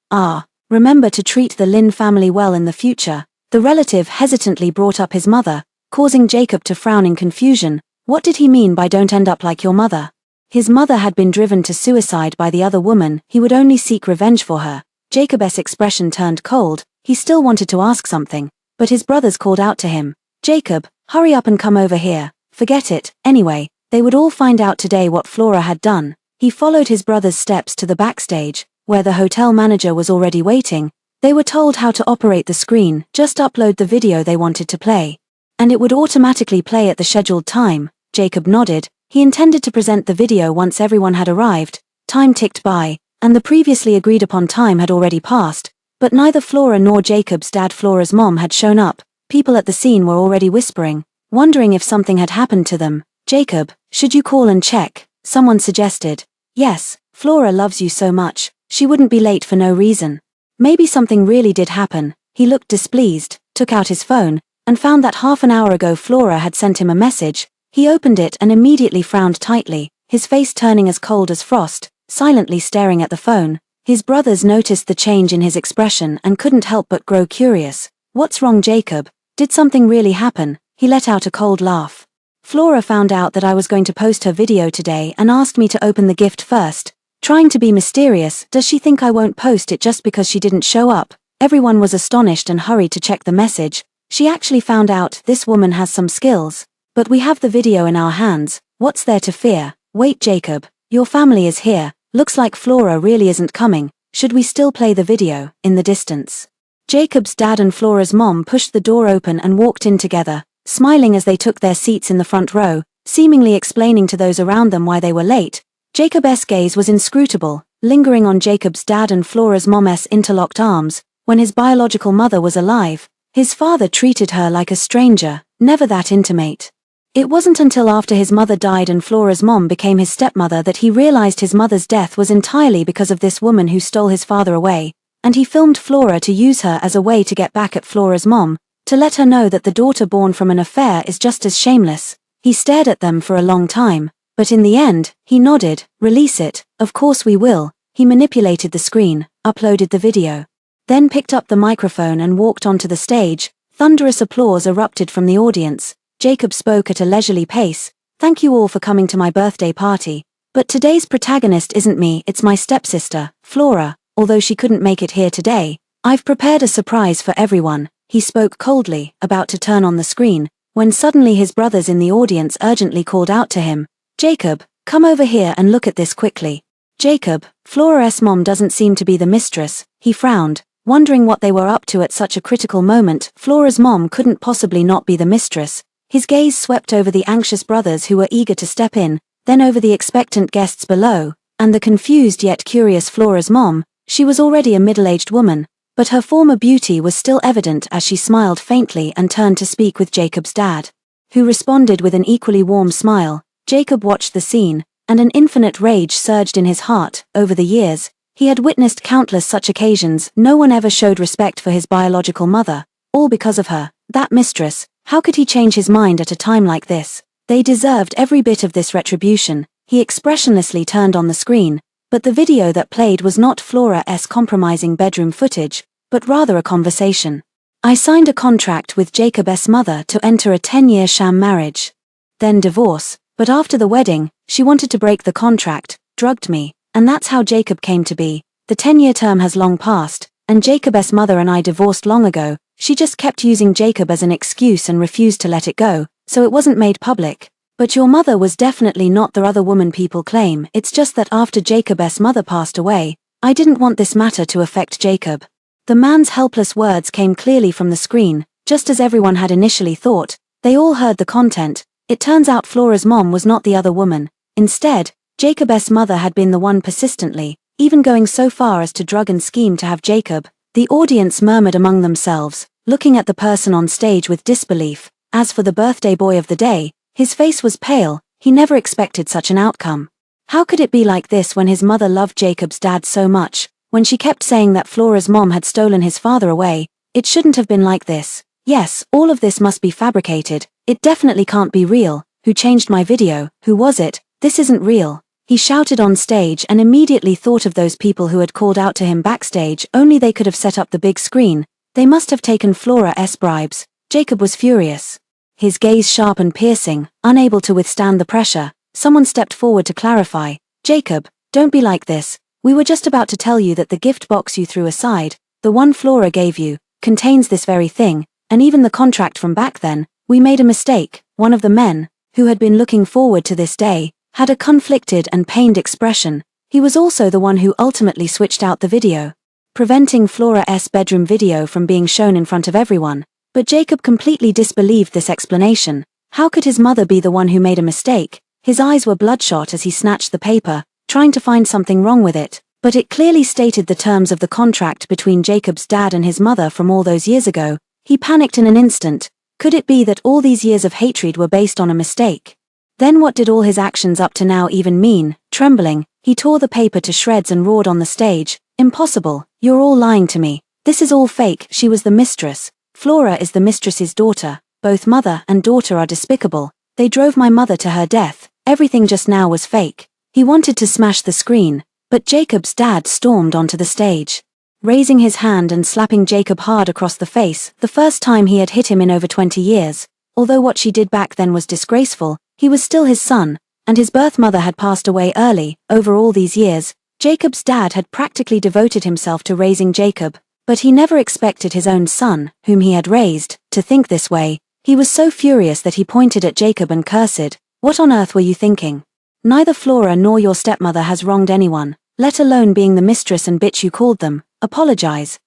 Remember to treat the Lin family well in the future. The relative hesitantly brought up his mother. causing Jacob to frown in confusion. What did he mean by "don't end up like your mother"? His mother had been driven to suicide by the other woman, he would only seek revenge for her. Jacob's expression turned cold. He still wanted to ask something, but his brothers called out to him, "Jacob, hurry up and come over here." Forget it, anyway, they would all find out today what Flora had done. He followed his brother's steps to the backstage, where the hotel manager was already waiting. They were told how to operate the screen, just upload the video they wanted to play, and it would automatically play at the scheduled time. Jacob nodded. He intended to present the video once everyone had arrived. Time ticked by, and the previously agreed upon time had already passed, but neither Flora nor Jacob's dad, Flora's mom, had shown up. People at the scene were already whispering, wondering if something had happened to them. "Jacob, should you call and check?" someone suggested. "Yes, Flora loves you so much, she wouldn't be late for no reason." Maybe something really did happen. He looked displeased, took out his phone, and found that half an hour ago Flora had sent him a message. He opened it and immediately frowned tightly, his face turning as cold as frost, silently staring at the phone. His brothers noticed the change in his expression and couldn't help but grow curious. "What's wrong, Jacob? Did something really happen?" He let out a cold laugh. "Flora found out that I was going to post her video today and asked me to open the gift first. Trying to be mysterious. Does she think I won't post it just because she didn't show up?" Everyone was astonished and hurried to check the message. She actually found out this woman has some skills. "But we have the video in our hands, what's there to fear?" "Wait, Jacob, your family is here. Looks like Flora really isn't coming. Should we still play the video?" In the distance, Jacob's dad and Flora's mom pushed the door open and walked in together, smiling as they took their seats in the front row, seemingly explaining to those around them why they were late. Jacob's gaze was inscrutable, lingering on Jacob's dad and Flora's mom's interlocked arms. When his biological mother was alive, his father treated her like a stranger, never that intimate. It wasn't until after his mother died and Flora's mom became his stepmother that he realized his mother's death was entirely because of this woman who stole his father away, and he filmed Flora to use her as a way to get back at Flora's mom, to let her know that the daughter born from an affair is just as shameless. He stared at them for a long time, but in the end, he nodded. "Release it, of course we will." He manipulated the screen, uploaded the video, then picked up the microphone and walked onto the stage. Thunderous applause erupted from the audience. Jacob spoke at a leisurely pace. "Thank you all for coming to my birthday party. But today's protagonist isn't me, it's my stepsister, Flora, although she couldn't make it here today. I've prepared a surprise for everyone." He spoke coldly, about to turn on the screen, when suddenly his brothers in the audience urgently called out to him, "Jacob, come over here and look at this quickly." "Jacob, Flora's mom doesn't seem to be the mistress." He frowned, wondering what they were up to at such a critical moment. Flora's mom couldn't possibly not be the mistress. His gaze swept over the anxious brothers who were eager to step in, then over the expectant guests below, and the confused yet curious Flora's mom. She was already a middle-aged woman, but her former beauty was still evident as she smiled faintly and turned to speak with Jacob's dad, who responded with an equally warm smile. Jacob watched the scene, and an infinite rage surged in his heart. Over the years, he had witnessed countless such occasions. No one ever showed respect for his biological mother, all because of her, that mistress. How could he change his mind at a time like this? They deserved every bit of this retribution. He expressionlessly turned on the screen, but the video that played was not Flora's compromising bedroom footage, but rather a conversation. "I signed a contract with Jacob's mother to enter a 10-year sham marriage, then divorce, but after the wedding, she wanted to break the contract, drugged me, and that's how Jacob came to be. The 10-year term has long passed, and Jacob's mother and I divorced long ago. She just kept using Jacob as an excuse and refused to let it go, so it wasn't made public. But your mother was definitely not the other woman people claim. It's just that after Jacob's mother passed away, I didn't want this matter to affect Jacob." The man's helpless words came clearly from the screen, just as everyone had initially thought. They all heard the content. It turns out Flora's mom was not the other woman. Instead, Jacob's mother had been the one persistently, even going so far as to drug and scheme to have Jacob. The audience murmured among themselves, looking at the person on stage with disbelief. As for the birthday boy of the day, his face was pale. He never expected such an outcome. How could it be like this when his mother loved Jacob's dad so much? When she kept saying that Flora's mom had stolen his father away, it shouldn't have been like this. Yes, all of this must be fabricated. It definitely can't be real. Who changed my video? Who was it? This isn't real. He shouted on stage and immediately thought of those people who had called out to him backstage. Only they could have set up the big screen. They must have taken Flora's bribes. Jacob was furious. his gaze sharp and piercing, unable to withstand the pressure. Someone stepped forward to clarify. "Jacob, don't be like this. We were just about to tell you that the gift box you threw aside, the one Flora gave you, contains this very thing, and even the contract from back then. We made a mistake." One of the men, who had been looking forward to this day, had a conflicted and pained expression. He was also the one who ultimately switched out the video, preventing Flora's bedroom video from being shown in front of everyone. But Jacob completely disbelieved this explanation. How could his mother be the one who made a mistake? His eyes were bloodshot as he snatched the paper, trying to find something wrong with it, but it clearly stated the terms of the contract between Jacob's dad and his mother from all those years ago. He panicked in an instant. Could it be that all these years of hatred were based on a mistake? Then what did all his actions up to now even mean? Trembling, he tore the paper to shreds and roared on the stage. "Impossible, you're all lying to me. This is all fake. She was the mistress. Flora is the mistress's daughter. Both mother and daughter are despicable. They drove my mother to her death. Everything just now was fake." He wanted to smash the screen, but Jacob's dad stormed onto the stage, raising his hand and slapping Jacob hard across the face, the first time he had hit him in over 20 years. Although what she did back then was disgraceful, he was still his son, and his birth mother had passed away early. Over all these years, Jacob's dad had practically devoted himself to raising Jacob, but he never expected his own son, whom he had raised, to think this way. He was so furious that he pointed at Jacob and cursed. "What on earth were you thinking? Neither Flora nor your stepmother has wronged anyone, let alone being the mistress and bitch you called them. Apologize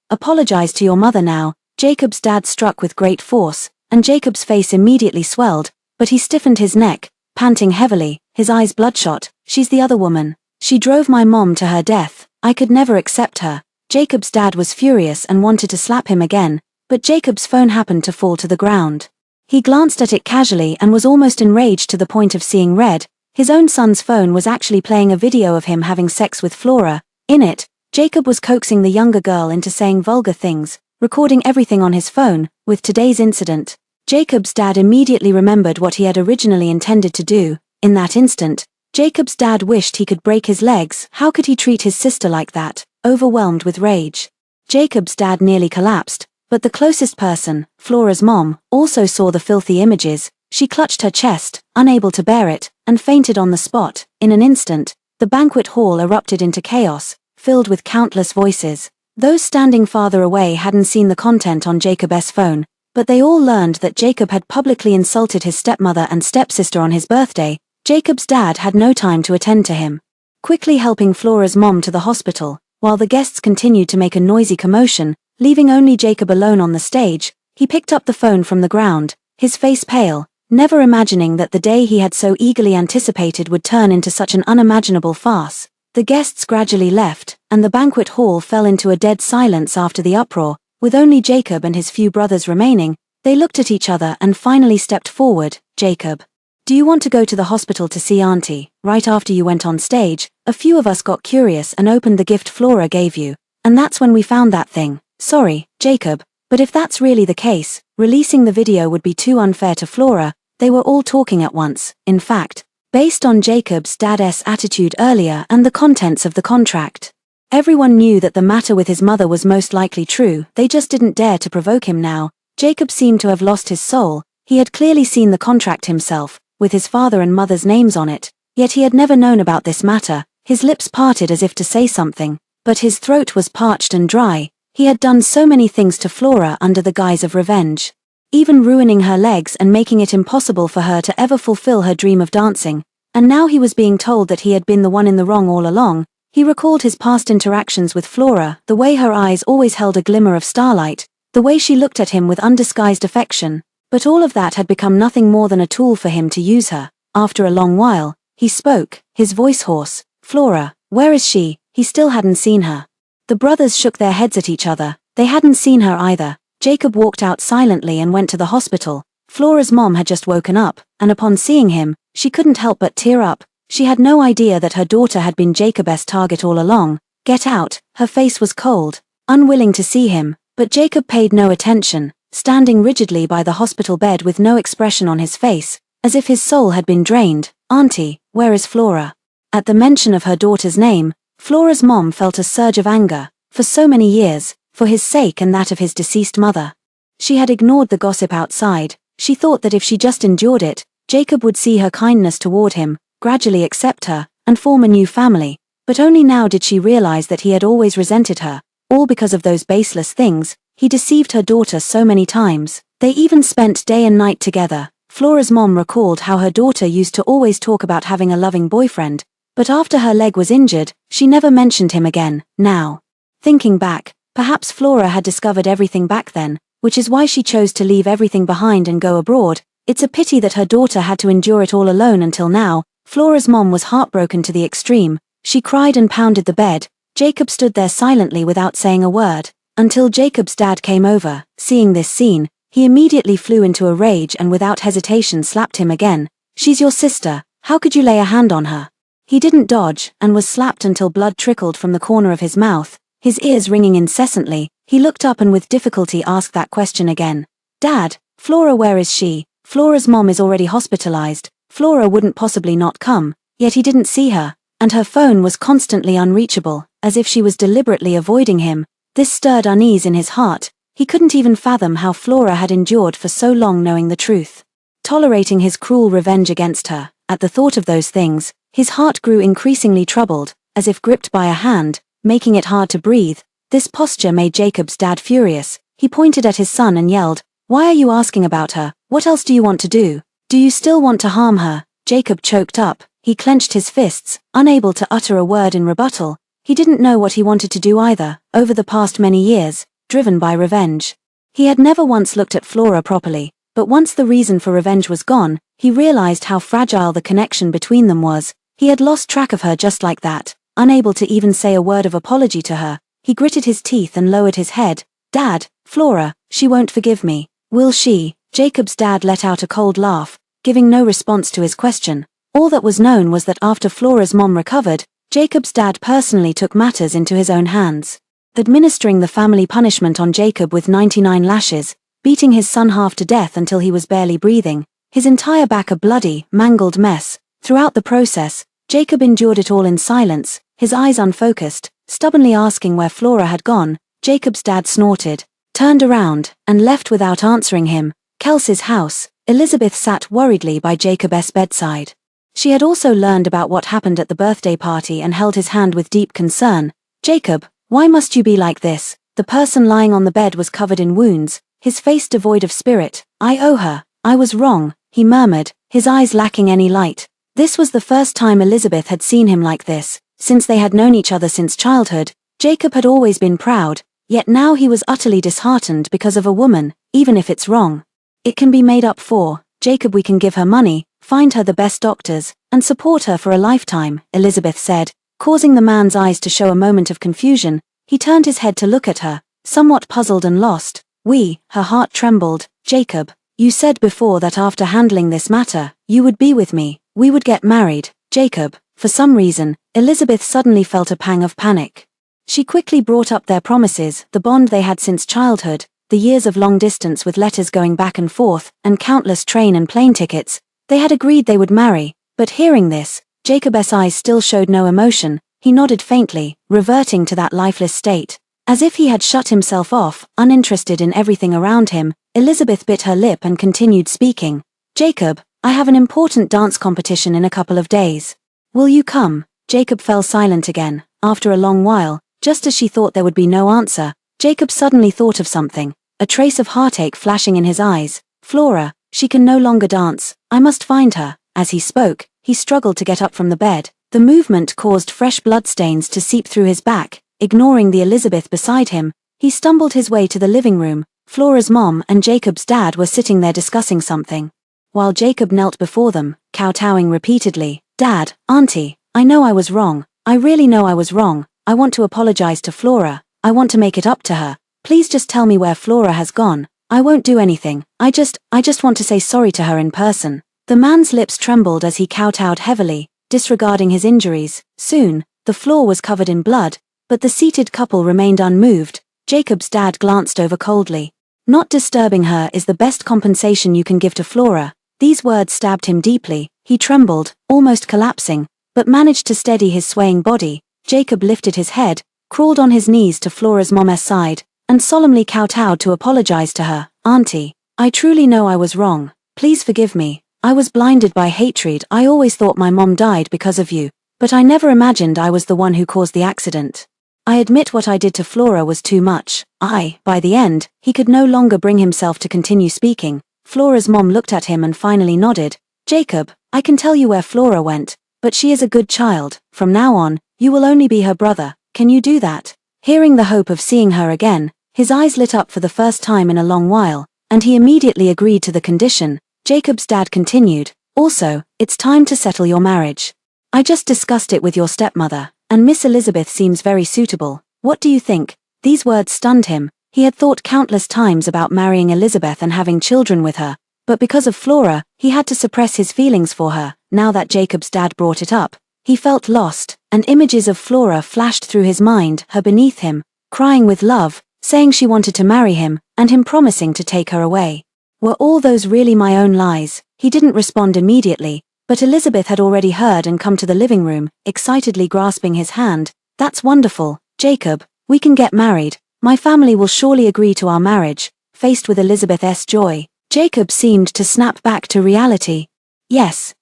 to your mother now." Jacob's dad struck with great force, and Jacob's face immediately swelled, but he stiffened his neck, panting heavily, his eyes bloodshot. "She's the other woman. She drove my mom to her death. I could never accept her." Jacob's dad was furious and wanted to slap him again, but Jacob's phone happened to fall to the ground. He glanced at it casually and was almost enraged to the point of seeing red. His own son's phone was actually playing a video of him having sex with Flora. In it, Jacob was coaxing the younger girl into saying vulgar things, recording everything on his phone. With today's incident, Jacob's dad immediately remembered what he had originally intended to do. In that instant, Jacob's dad wished he could break his legs. How could he treat his sister like that? Overwhelmed with rage, Jacob's dad nearly collapsed, but the closest person, Flora's mom, also saw the filthy images. She clutched her chest, unable to bear it, and fainted on the spot. In an instant, the banquet hall erupted into chaos, filled with countless voices. Those standing farther away hadn't seen the content on Jacob's phone, but they all learned that Jacob had publicly insulted his stepmother and stepsister on his birthday. Jacob's dad had no time to attend to him, quickly helping Flora's mom to the hospital, while the guests continued to make a noisy commotion, leaving only Jacob alone on the stage. He picked up the phone from the ground, his face pale, never imagining that the day he had so eagerly anticipated would turn into such an unimaginable farce. The guests gradually left, and the banquet hall fell into a dead silence after the uproar. With only Jacob and his few brothers remaining, they looked at each other and finally stepped forward. "Jacob, do you want to go to the hospital to see Auntie? Right after you went on stage, a few of us got curious and opened the gift Flora gave you, and that's when we found that thing." "Sorry, Jacob, but if that's really the case, releasing the video would be too unfair to Flora." They were all talking at once. In fact, based on Jacob's dad's attitude earlier and the contents of the contract, everyone knew that the matter with his mother was most likely true. They just didn't dare to provoke him now. Jacob seemed to have lost his soul. He had clearly seen the contract himself, with his father and mother's names on it, yet he had never known about this matter. His lips parted as if to say something, but his throat was parched and dry. He had done so many things to Flora under the guise of revenge, even ruining her legs and making it impossible for her to ever fulfill her dream of dancing, and now he was being told that he had been the one in the wrong all along. He recalled his past interactions with Flora, the way her eyes always held a glimmer of starlight, the way she looked at him with undisguised affection, but all of that had become nothing more than a tool for him to use her. After a long while, he spoke, his voice hoarse. "Flora, where is she?" He still hadn't seen her. The brothers shook their heads at each other. They hadn't seen her either. Jacob walked out silently and went to the hospital. Flora's mom had just woken up, and upon seeing him, she couldn't help but tear up. She had no idea that her daughter had been Jacob's target all along. "Get out." Her face was cold, unwilling to see him, but Jacob paid no attention, standing rigidly by the hospital bed with no expression on his face, as if his soul had been drained. "Auntie, where is Flora?" At the mention of her daughter's name, Flora's mom felt a surge of anger. For so many years, for his sake and that of his deceased mother, she had ignored the gossip outside, She thought that if she just endured it, Jacob would see her kindness toward him, gradually accept her, and form a new family. But only now did she realize that he had always resented her, all because of those baseless things. He deceived her daughter so many times. They even spent day and night together. Flora's mom recalled how her daughter used to always talk about having a loving boyfriend, but after her leg was injured, she never mentioned him again. Now, thinking back, perhaps Flora had discovered everything back then, which is why she chose to leave everything behind and go abroad. It's a pity that her daughter had to endure it all alone until now. Flora's mom was heartbroken to the extreme. She cried and pounded the bed. Jacob stood there silently without saying a word, until Jacob's dad came over. Seeing this scene, he immediately flew into a rage and without hesitation slapped him again. "She's your sister, how could you lay a hand on her?" He didn't dodge, and was slapped until blood trickled from the corner of his mouth, his ears ringing incessantly. He looked up and with difficulty asked that question again. "Dad, Flora, where is she?" Flora's mom is already hospitalized. Flora wouldn't possibly not come, yet he didn't see her, and her phone was constantly unreachable, as if she was deliberately avoiding him. This stirred unease in his heart. He couldn't even fathom how Flora had endured for so long knowing the truth, tolerating his cruel revenge against her. At the thought of those things, his heart grew increasingly troubled, as if gripped by a hand, making it hard to breathe. This posture made Jacob's dad furious. He pointed at his son and yelled, "Why are you asking about her? What else do you want to do? Do you still want to harm her?" Jacob choked up. He clenched his fists, unable to utter a word in rebuttal. He didn't know what he wanted to do either. Over the past many years, driven by revenge, he had never once looked at Flora properly, but once the reason for revenge was gone, he realized how fragile the connection between them was. He had lost track of her just like that, unable to even say a word of apology to her. He gritted his teeth and lowered his head. "Dad, Flora, she won't forgive me, will she?" Jacob's dad let out a cold laugh, giving no response to his question. All that was known was that after Flora's mom recovered, Jacob's dad personally took matters into his own hands, administering the family punishment on Jacob with 99 lashes, beating his son half to death until he was barely breathing, his entire back a bloody, mangled mess. Throughout the process, Jacob endured it all in silence, his eyes unfocused, stubbornly asking where Flora had gone. Jacob's dad snorted, turned around, and left without answering him. Kelsey's house. Elizabeth sat worriedly by Jacob's bedside. She had also learned about what happened at the birthday party and held his hand with deep concern. "Jacob, why must you be like this?" The person lying on the bed was covered in wounds, his face devoid of spirit. "I owe her. I was wrong," he murmured, his eyes lacking any light. This was the first time Elizabeth had seen him like this. Since they had known each other since childhood, Jacob had always been proud, yet now he was utterly disheartened because of a woman. "Even if it's wrong, it can be made up for. Jacob, we can give her money, find her the best doctors, and support her for a lifetime," Elizabeth said, causing the man's eyes to show a moment of confusion. He turned his head to look at her, somewhat puzzled and lost. Her heart trembled. "Jacob, you said before that after handling this matter, you would be with me. We would get married." Jacob, for some reason, Elizabeth suddenly felt a pang of panic. She quickly brought up their promises, the bond they had since childhood, the years of long distance with letters going back and forth, and countless train and plane tickets. They had agreed they would marry, but hearing this, Jacob's eyes still showed no emotion. He nodded faintly, reverting to that lifeless state. As if he had shut himself off, uninterested in everything around him, Elizabeth bit her lip and continued speaking. "Jacob, I have an important dance competition in a couple of days. Will you come?" Jacob fell silent again. After a long while, just as she thought there would be no answer, Jacob suddenly thought of something, a trace of heartache flashing in his eyes. "Flora, she can no longer dance. I must find her." As he spoke, he struggled to get up from the bed. The movement caused fresh bloodstains to seep through his back. Ignoring the Elizabeth beside him, he stumbled his way to the living room. Flora's mom and Jacob's dad were sitting there discussing something, while Jacob knelt before them, kowtowing repeatedly. "Dad, Auntie, I know I was wrong. I really know I was wrong. I want to apologize to Flora. I want to make it up to her. Please just tell me where Flora has gone. I won't do anything. I just want to say sorry to her in person." The man's lips trembled as he kowtowed heavily, disregarding his injuries. Soon, the floor was covered in blood, but the seated couple remained unmoved. Jacob's dad glanced over coldly. "Not disturbing her is the best compensation you can give to Flora." These words stabbed him deeply. He trembled, almost collapsing, but managed to steady his swaying body. Jacob lifted his head, crawled on his knees to Flora's mom's side, and solemnly kowtowed to apologize to her. "Auntie, I truly know I was wrong. Please forgive me. I was blinded by hatred. I always thought my mom died because of you, but I never imagined I was the one who caused the accident. I admit what I did to Flora was too much. By the end, he could no longer bring himself to continue speaking. Flora's mom looked at him and finally nodded. Jacob, I can tell you where Flora went, but she is a good child. From now on, you will only be her brother. Can you do that? Hearing the hope of seeing her again, his eyes lit up for the first time in a long while, and he immediately agreed to the condition. Jacob's dad continued, also, it's time to settle your marriage. I just discussed it with your stepmother, and Miss Elizabeth seems very suitable. What do you think? These words stunned him. He had thought countless times about marrying Elizabeth and having children with her, but because of Flora, he had to suppress his feelings for her. Now that Jacob's dad brought it up, he felt lost, and images of Flora flashed through his mind, her beneath him, crying with love, saying she wanted to marry him, and him promising to take her away. Were all those really my own lies? He didn't respond immediately, but Elizabeth had already heard and come to the living room, excitedly grasping his hand. That's wonderful, Jacob, we can get married. My family will surely agree to our marriage. Faced with Elizabeth's joy, Jacob seemed to snap back to reality. Yes,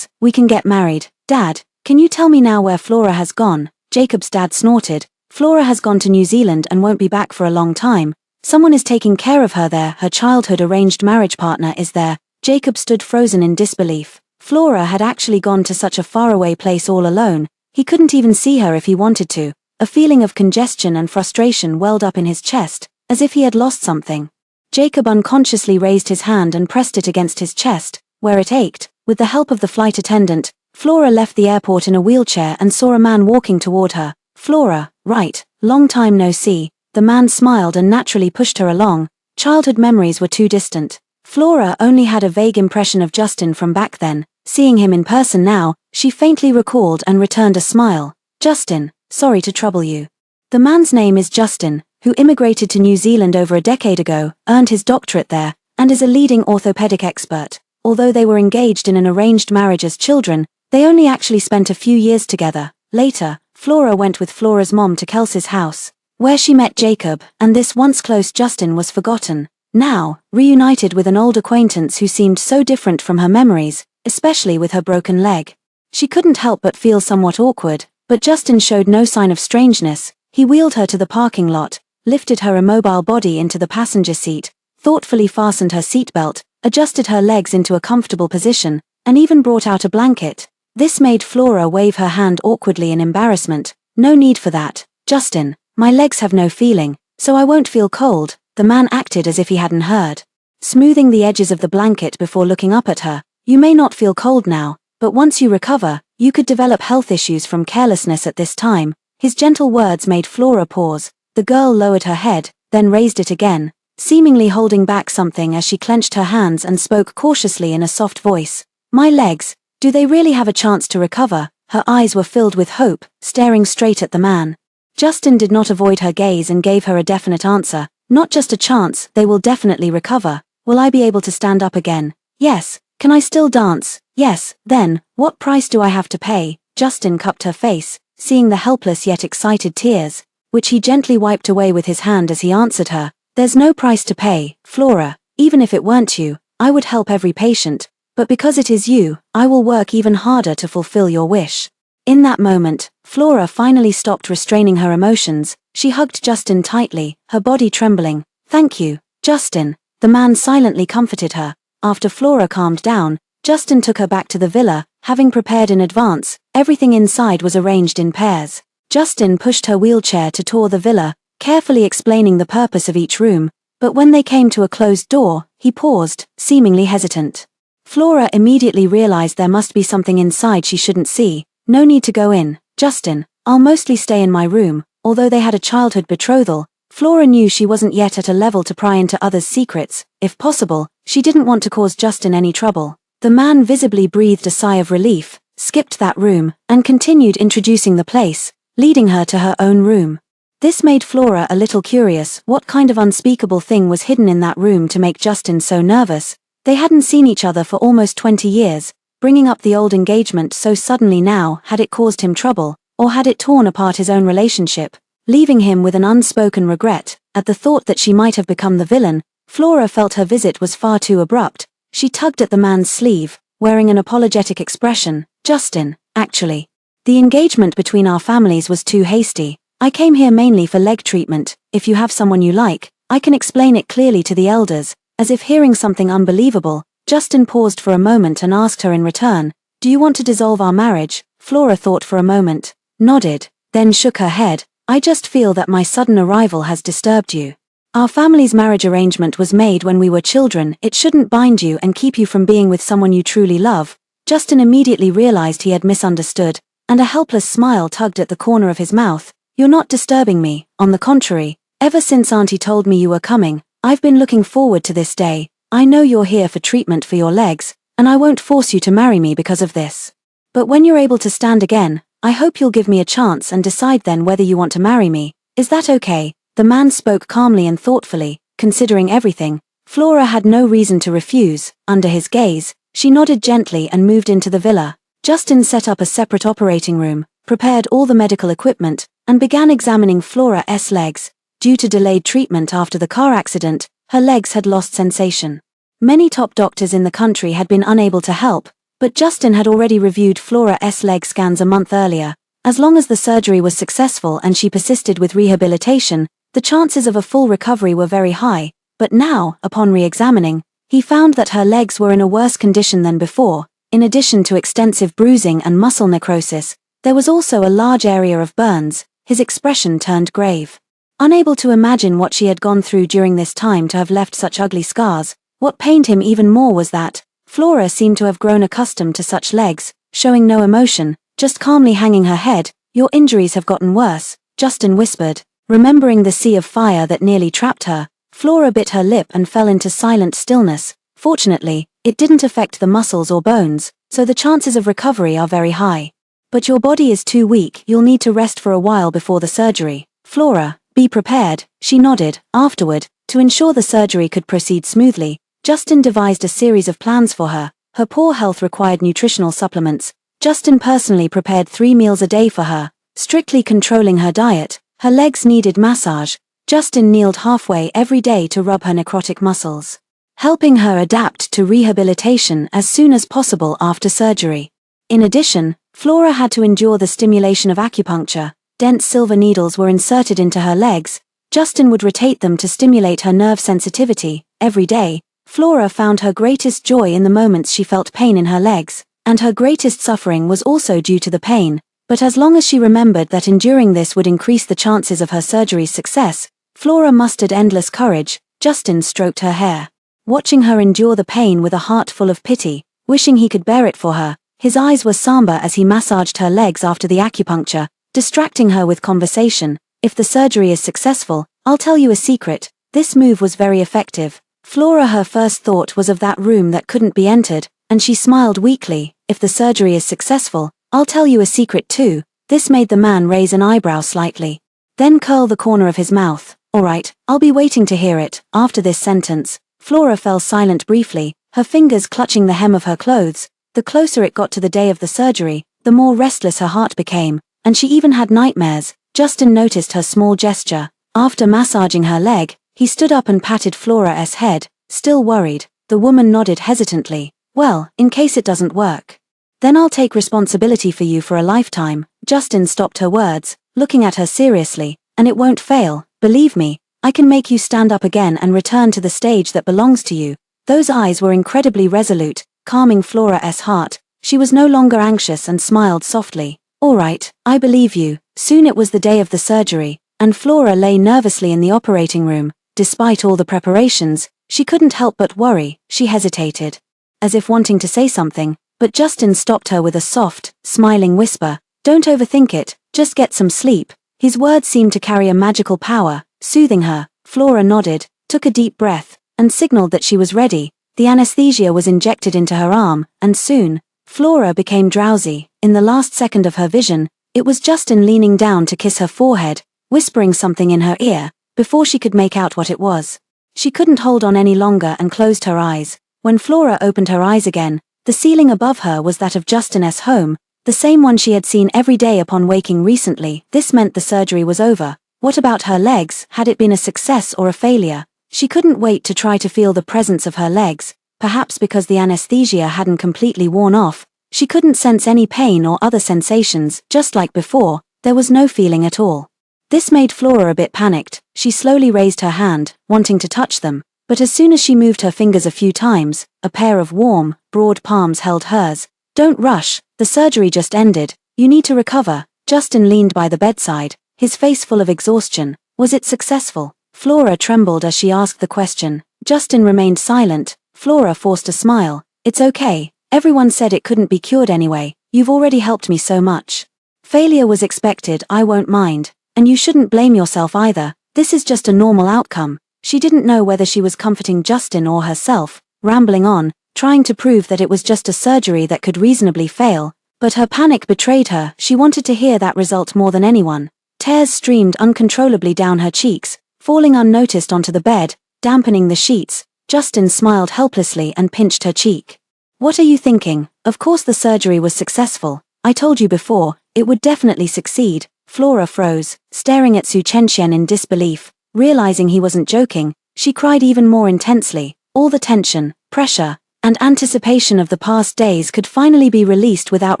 we can get married. Dad, can you tell me now where Flora has gone? Jacob's dad snorted. Flora has gone to New Zealand and won't be back for a long time. Someone is taking care of her there. Her childhood arranged marriage partner is there. Jacob stood frozen in disbelief. Flora had actually gone to such a faraway place all alone. He couldn't even see her if he wanted to. A feeling of congestion and frustration welled up in his chest, as if he had lost something. Jacob unconsciously raised his hand and pressed it against his chest, where it ached. With the help of the flight attendant, Flora left the airport in a wheelchair and saw a man walking toward her. Flora, right, long time no see. The man smiled and naturally pushed her along. Childhood memories were too distant. Flora only had a vague impression of Justin from back then. Seeing him in person now, she faintly recalled and returned a smile. Justin, sorry to trouble you. The man's name is Justin, who immigrated to New Zealand over a decade ago, earned his doctorate there, and is a leading orthopedic expert. Although they were engaged in an arranged marriage as children, they only actually spent a few years together. Later, Flora went with Flora's mom to Kelsey's house, where she met Jacob, and this once close Justin was forgotten. Now, reunited with an old acquaintance who seemed so different from her memories, especially with her broken leg. She couldn't help but feel somewhat awkward, but Justin showed no sign of strangeness. He wheeled her to the parking lot, lifted her immobile body into the passenger seat, thoughtfully fastened her seatbelt, adjusted her legs into a comfortable position, and even brought out a blanket. This made Flora wave her hand awkwardly in embarrassment. No need for that, Justin. My legs have no feeling, so I won't feel cold. The man acted as if he hadn't heard. Smoothing the edges of the blanket before looking up at her. You may not feel cold now, but once you recover, you could develop health issues from carelessness at this time. His gentle words made Flora pause. The girl lowered her head, then raised it again, seemingly holding back something as she clenched her hands and spoke cautiously in a soft voice. My legs, do they really have a chance to recover? Her eyes were filled with hope, staring straight at the man. Justin did not avoid her gaze and gave her a definite answer. Not just a chance, they will definitely recover. Will I be able to stand up again? Yes. Can I still dance? Yes. Then, what price do I have to pay? Justin cupped her face, seeing the helpless yet excited tears, which he gently wiped away with his hand as he answered her. There's no price to pay, Flora. Even if it weren't you, I would help every patient. But because it is you, I will work even harder to fulfill your wish. In that moment, Flora finally stopped restraining her emotions. She hugged Justin tightly, her body trembling. Thank you, Justin. The man silently comforted her. After Flora calmed down, Justin took her back to the villa, having prepared in advance. Everything inside was arranged in pairs. Justin pushed her wheelchair to tour the villa, carefully explaining the purpose of each room, but when they came to a closed door, he paused, seemingly hesitant. Flora immediately realized there must be something inside she shouldn't see. No need to go in, Justin. I'll mostly stay in my room. Although they had a childhood betrothal, Flora knew she wasn't yet at a level to pry into others' secrets. If possible, she didn't want to cause Justin any trouble. The man visibly breathed a sigh of relief, skipped that room, and continued introducing the place, leading her to her own room. This made Flora a little curious. What kind of unspeakable thing was hidden in that room to make Justin so nervous? They hadn't seen each other for almost 20 years. Bringing up the old engagement so suddenly now, had it caused him trouble, or had it torn apart his own relationship, leaving him with an unspoken regret? At the thought that she might have become the villain, Flora felt her visit was far too abrupt. She tugged at the man's sleeve, wearing an apologetic expression. Justin, actually. The engagement between our families was too hasty. I came here mainly for leg treatment. If you have someone you like, I can explain it clearly to the elders. As if hearing something unbelievable, Justin paused for a moment and asked her in return, do you want to dissolve our marriage? Flora thought for a moment, nodded, then shook her head. I just feel that my sudden arrival has disturbed you. Our family's marriage arrangement was made when we were children. It shouldn't bind you and keep you from being with someone you truly love. Justin immediately realized he had misunderstood, and a helpless smile tugged at the corner of his mouth. You're not disturbing me, on the contrary. Ever since Auntie told me you were coming, I've been looking forward to this day. I know you're here for treatment for your legs, and I won't force you to marry me because of this. But when you're able to stand again, I hope you'll give me a chance and decide then whether you want to marry me. Is that okay? The man spoke calmly and thoughtfully, considering everything. Flora had no reason to refuse. Under his gaze, she nodded gently and moved into the villa. Justin set up a separate operating room, prepared all the medical equipment, and began examining Flora's legs. Due to delayed treatment after the car accident, her legs had lost sensation. Many top doctors in the country had been unable to help, but Justin had already reviewed Flora's leg scans a month earlier. As long as the surgery was successful and she persisted with rehabilitation, the chances of a full recovery were very high, but now, upon re-examining, he found that her legs were in a worse condition than before. In addition to extensive bruising and muscle necrosis, there was also a large area of burns. His expression turned grave. Unable to imagine what she had gone through during this time to have left such ugly scars, what pained him even more was that Flora seemed to have grown accustomed to such legs, showing no emotion, just calmly hanging her head. Your injuries have gotten worse, Justin whispered. Remembering the sea of fire that nearly trapped her, Flora bit her lip and fell into silent stillness. Fortunately, it didn't affect the muscles or bones, so the chances of recovery are very high. But your body is too weak, you'll need to rest for a while before the surgery. Flora, be prepared, she nodded. Afterward, to ensure the surgery could proceed smoothly, Justin devised a series of plans for her. Her poor health required nutritional supplements. Justin personally prepared 3 meals a day for her, strictly controlling her diet. Her legs needed massage. Justin kneeled halfway every day to rub her necrotic muscles, helping her adapt to rehabilitation as soon as possible after surgery. In addition, Flora had to endure the stimulation of acupuncture. Dense silver needles were inserted into her legs. Justin would rotate them to stimulate her nerve sensitivity. Every day, Flora found her greatest joy in the moments she felt pain in her legs, and her greatest suffering was also due to the pain. But as long as she remembered that enduring this would increase the chances of her surgery's success, Flora mustered endless courage. Justin stroked her hair, watching her endure the pain with a heart full of pity, wishing he could bear it for her. His eyes were somber as he massaged her legs after the acupuncture, distracting her with conversation. If the surgery is successful, I'll tell you a secret. This move was very effective. Flora, her first thought was of that room that couldn't be entered, and she smiled weakly. If the surgery is successful, I'll tell you a secret too. This made the man raise an eyebrow slightly, then curl the corner of his mouth. All right, I'll be waiting to hear it. After this sentence, Flora fell silent briefly, her fingers clutching the hem of her clothes. The closer it got to the day of the surgery, the more restless her heart became, and she even had nightmares. Justin noticed her small gesture. After massaging her leg, he stood up and patted Flora's head, still worried. The woman nodded hesitantly. Well, in case it doesn't work, then I'll take responsibility for you for a lifetime. Justin stopped her words, looking at her seriously. And it won't fail, believe me. I can make you stand up again and return to the stage that belongs to you. Those eyes were incredibly resolute, calming Flora's heart. She was no longer anxious and smiled softly. All right, I believe you. Soon it was the day of the surgery, and Flora lay nervously in the operating room. Despite all the preparations, she couldn't help but worry. She hesitated, as if wanting to say something, but Justin stopped her with a soft, smiling whisper. Don't overthink it, just get some sleep. His words seemed to carry a magical power, soothing her. Flora nodded, took a deep breath, and signaled that she was ready. The anesthesia was injected into her arm, and soon, Flora became drowsy. In the last second of her vision, it was Justin leaning down to kiss her forehead, whispering something in her ear, before she could make out what it was. She couldn't hold on any longer and closed her eyes. When Flora opened her eyes again, the ceiling above her was that of Justin's home, the same one she had seen every day upon waking recently. This meant the surgery was over. What about her legs? Had it been a success or a failure? She couldn't wait to try to feel the presence of her legs, perhaps because the anesthesia hadn't completely worn off. She couldn't sense any pain or other sensations. Just like before, there was no feeling at all. This made Flora a bit panicked. She slowly raised her hand, wanting to touch them, but as soon as she moved her fingers a few times, a pair of warm, broad palms held hers. "Don't rush, the surgery just ended, you need to recover." Justin leaned by the bedside, his face full of exhaustion. Was it successful? Flora trembled as she asked the question. Justin remained silent. Flora forced a smile. "It's okay, everyone said it couldn't be cured anyway, you've already helped me so much. Failure was expected, I won't mind. And you shouldn't blame yourself either, this is just a normal outcome." She didn't know whether she was comforting Justin or herself, rambling on, trying to prove that it was just a surgery that could reasonably fail, but her panic betrayed her. She wanted to hear that result more than anyone. Tears streamed uncontrollably down her cheeks, falling unnoticed onto the bed, dampening the sheets. Justin smiled helplessly and pinched her cheek. "What are you thinking? Of course the surgery was successful. I told you before, it would definitely succeed." Flora froze, staring at Su Chenxian in disbelief. Realizing he wasn't joking, she cried even more intensely. All the tension, pressure, and anticipation of the past days could finally be released without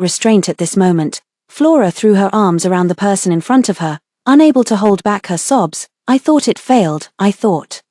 restraint at this moment. Flora threw her arms around the person in front of her, unable to hold back her sobs. "I thought it failed, I thought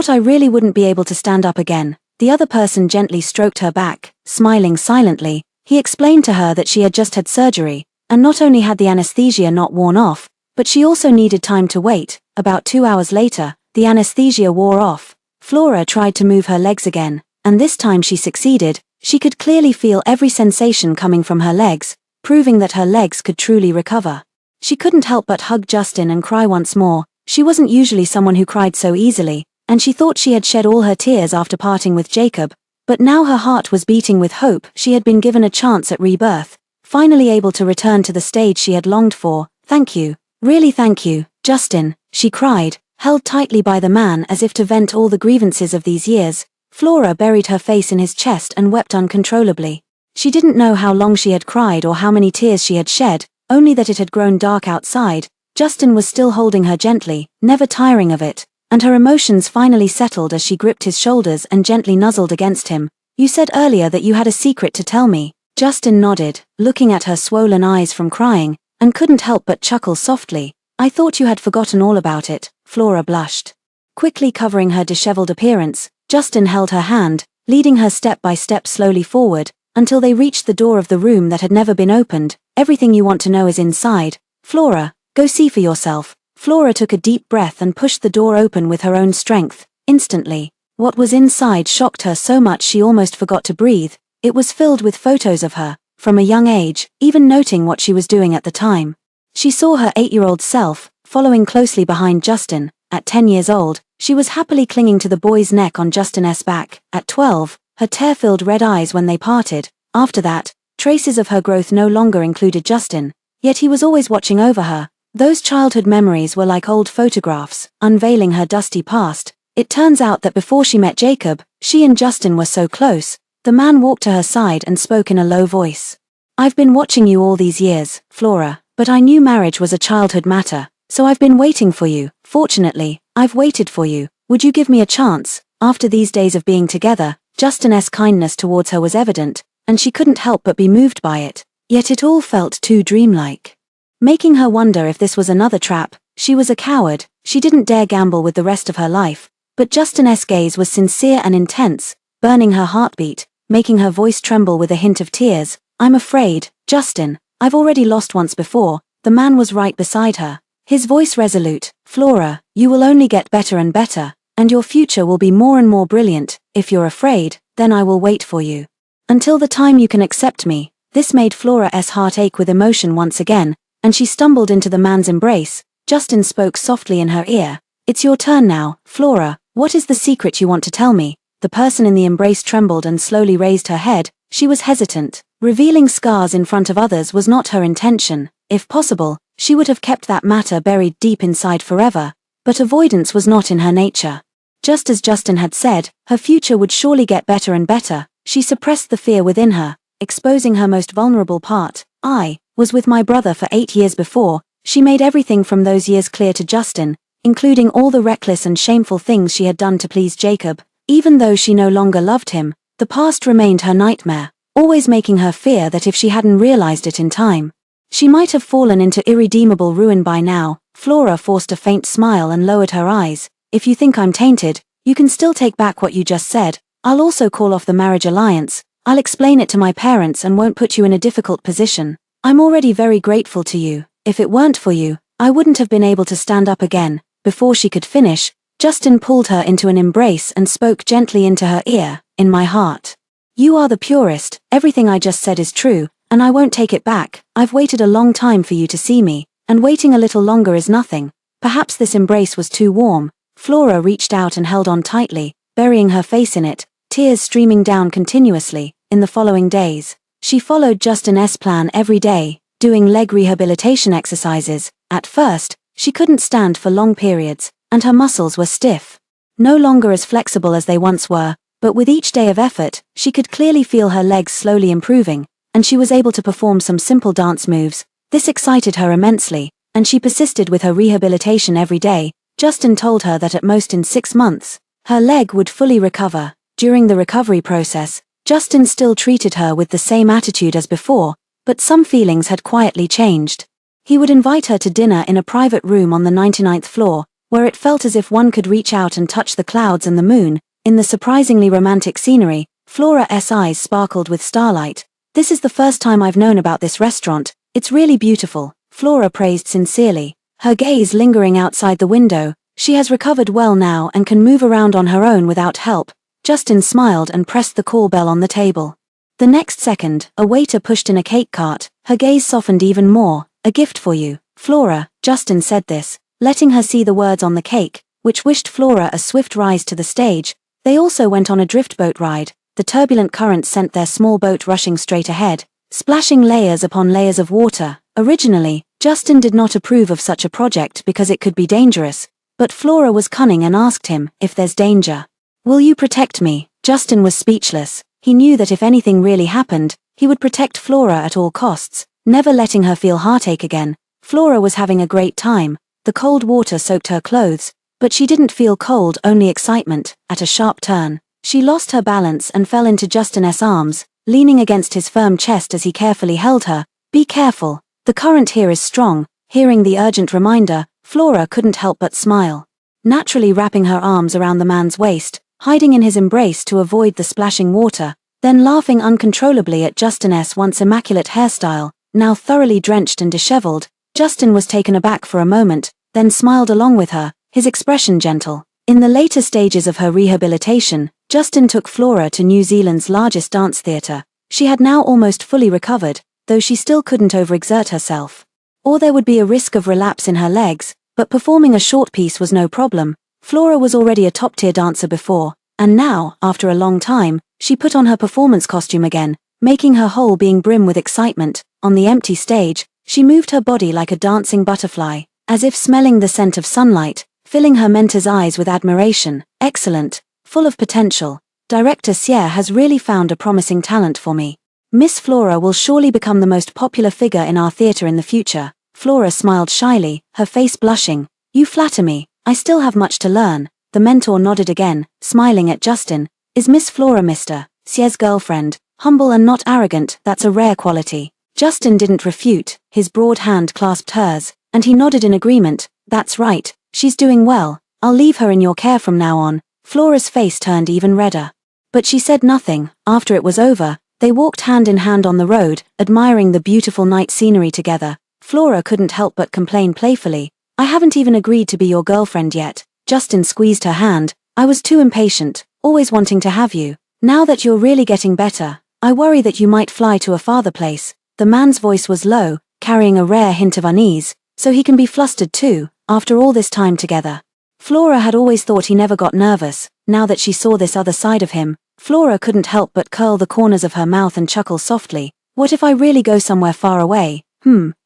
I really wouldn't be able to stand up again." The other person gently stroked her back, smiling silently. He explained to her that she had just had surgery, and not only had the anesthesia not worn off, but she also needed time to wait. About 2 hours later, the anesthesia wore off. Flora tried to move her legs again, and this time she succeeded. She could clearly feel every sensation coming from her legs, proving that her legs could truly recover. She couldn't help but hug Justin and cry once more. She wasn't usually someone who cried so easily, and she thought she had shed all her tears after parting with Jacob, but now her heart was beating with hope. She had been given a chance at rebirth, finally able to return to the stage she had longed for. "Thank you. Really thank you, Justin," she cried, held tightly by the man as if to vent all the grievances of these years. Flora buried her face in his chest and wept uncontrollably. She didn't know how long she had cried or how many tears she had shed, only that it had grown dark outside. Justin was still holding her gently, never tiring of it, and her emotions finally settled as she gripped his shoulders and gently nuzzled against him. "You said earlier that you had a secret to tell me." Justin nodded, looking at her swollen eyes from crying, and couldn't help but chuckle softly. "I thought you had forgotten all about it." Flora blushed. Quickly covering her disheveled appearance, Justin held her hand, leading her step by step slowly forward, until they reached the door of the room that had never been opened. "Everything you want to know is inside. Flora, go see for yourself." Flora took a deep breath and pushed the door open with her own strength. Instantly, what was inside shocked her so much she almost forgot to breathe. It was filled with photos of her, from a young age, even noting what she was doing at the time. She saw her 8-year-old self, following closely behind Justin. At 10 years old, she was happily clinging to the boy's neck on Justin's back. At 12, her tear-filled red eyes when they parted. After that, traces of her growth no longer included Justin, yet he was always watching over her. Those childhood memories were like old photographs, unveiling her dusty past. It turns out that before she met Jacob, she and Justin were so close. The man walked to her side and spoke in a low voice. "I've been watching you all these years, Flora, but I knew marriage was a childhood matter, so I've been waiting for you. Fortunately, I've waited for you. Would you give me a chance?" After these days of being together, Justin's kindness towards her was evident, and she couldn't help but be moved by it. Yet it all felt too dreamlike, making her wonder if this was another trap. She was a coward, she didn't dare gamble with the rest of her life, but Justin's gaze was sincere and intense, burning her heartbeat, making her voice tremble with a hint of tears. "I'm afraid, Justin, I've already lost once before." The man was right beside her, his voice resolute. "Flora, you will only get better and better, and your future will be more and more brilliant. If you're afraid, then I will wait for you. Until the time you can accept me." This made Flora's heart ache with emotion once again, and she stumbled into the man's embrace. Justin spoke softly in her ear. "It's your turn now, Flora, what is the secret you want to tell me?" The person in the embrace trembled and slowly raised her head. She was hesitant. Revealing scars in front of others was not her intention. If possible, she would have kept that matter buried deep inside forever, but avoidance was not in her nature. Just as Justin had said, her future would surely get better and better. She suppressed the fear within her, exposing her most vulnerable part. "I was with my brother for 8 years before." She made everything from those years clear to Justin, including all the reckless and shameful things she had done to please Jacob. Even though she no longer loved him, the past remained her nightmare, always making her fear that if she hadn't realized it in time, she might have fallen into irredeemable ruin by now. Flora forced a faint smile and lowered her eyes. If you think I'm tainted, you can still take back what you just said. I'll also call off the marriage alliance. I'll explain it to my parents and won't put you in a difficult position. I'm already very grateful to you. If it weren't for you, I wouldn't have been able to stand up again. Before she could finish, Justin pulled her into an embrace and spoke gently into her ear. In my heart, you are the purest. Everything I just said is true, and I won't take it back. I've waited a long time for you to see me, and waiting a little longer is nothing. Perhaps this embrace was too warm. Flora reached out and held on tightly, burying her face in it, tears streaming down continuously. In the following days, she followed Justin's plan every day, doing leg rehabilitation exercises. At first, she couldn't stand for long periods, and her muscles were stiff, no longer as flexible as they once were, but with each day of effort, she could clearly feel her legs slowly improving, and she was able to perform some simple dance moves. This excited her immensely, and she persisted with her rehabilitation every day. Justin told her that at most in 6 months, her leg would fully recover. During the recovery process, Justin still treated her with the same attitude as before, but some feelings had quietly changed. He would invite her to dinner in a private room on the 99th floor, where it felt as if one could reach out and touch the clouds and the moon. In the surprisingly romantic scenery, Flora's eyes sparkled with starlight. This is the first time I've known about this restaurant. It's really beautiful, Flora praised sincerely, her gaze lingering outside the window. She has recovered well now and can move around on her own without help. Justin smiled and pressed the call bell on the table. The next second, a waiter pushed in a cake cart. Her gaze softened even more. A gift for you, Flora, Justin said this, letting her see the words on the cake, which wished Flora a swift rise to the stage. They also went on a drift boat ride. The turbulent currents sent their small boat rushing straight ahead, splashing layers upon layers of water. Originally, Justin did not approve of such a project because it could be dangerous, but Flora was cunning and asked him, if there's danger, will you protect me? Justin was speechless. He knew that if anything really happened, he would protect Flora at all costs, never letting her feel heartache again. Flora was having a great time. The cold water soaked her clothes, but she didn't feel cold, only excitement. At a sharp turn, she lost her balance and fell into Justin's arms, leaning against his firm chest as he carefully held her. Be careful, the current here is strong. Hearing the urgent reminder, Flora couldn't help but smile, naturally wrapping her arms around the man's waist, hiding in his embrace to avoid the splashing water, then laughing uncontrollably at Justin's once immaculate hairstyle, now thoroughly drenched and disheveled. Justin was taken aback for a moment, then smiled along with her, his expression gentle. In the later stages of her rehabilitation, Justin took Flora to New Zealand's largest dance theatre. She had now almost fully recovered, though she still couldn't overexert herself, or there would be a risk of relapse in her legs, but performing a short piece was no problem. Flora was already a top-tier dancer before, and now, after a long time, she put on her performance costume again, making her whole being brim with excitement. On the empty stage, she moved her body like a dancing butterfly, as if smelling the scent of sunlight, filling her mentor's eyes with admiration. Excellent, full of potential. Director Sierre has really found a promising talent for me. Miss Flora will surely become the most popular figure in our theatre in the future. Flora smiled shyly, her face blushing. You flatter me. I still have much to learn. The mentor nodded again, smiling at Justin. Is Miss Flora Mr. Sierre's girlfriend? Humble and not arrogant, that's a rare quality. Justin didn't refute, his broad hand clasped hers, and he nodded in agreement. That's right, she's doing well. I'll leave her in your care from now on. Flora's face turned even redder, but she said nothing. After it was over, they walked hand in hand on the road, admiring the beautiful night scenery together. Flora couldn't help but complain playfully. I haven't even agreed to be your girlfriend yet. Justin squeezed her hand. I was too impatient, always wanting to have you. Now that you're really getting better, I worry that you might fly to a farther place. The man's voice was low, carrying a rare hint of unease. So he can be flustered too, after all this time together. Flora had always thought he never got nervous. Now that she saw this other side of him, Flora couldn't help but curl the corners of her mouth and chuckle softly. What if I really go somewhere far away?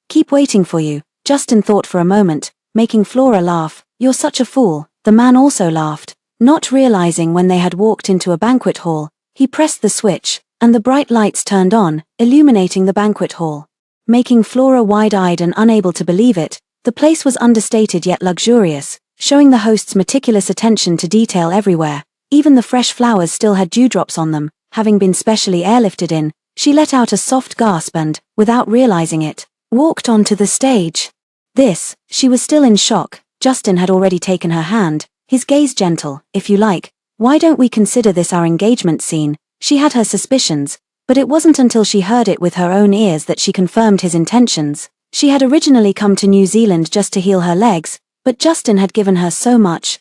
Keep waiting for you. Justin thought for a moment, making Flora laugh. You're such a fool. The man also laughed, not realizing when they had walked into a banquet hall. He pressed the switch, and the bright lights turned on, illuminating the banquet hall, making Flora wide-eyed and unable to believe it. The place was understated yet luxurious. showing the host's meticulous attention to detail everywhere. Even the fresh flowers still had dewdrops on them, having been specially airlifted in. She let out a soft gasp and, without realizing it, walked onto the stage. She was still in shock. Justin had already taken her hand, his gaze gentle, if you like. Why don't we consider this our engagement scene? She had her suspicions, but it wasn't until she heard it with her own ears that she confirmed his intentions. She had originally come to New Zealand just to heal her legs, but Justin had given her so much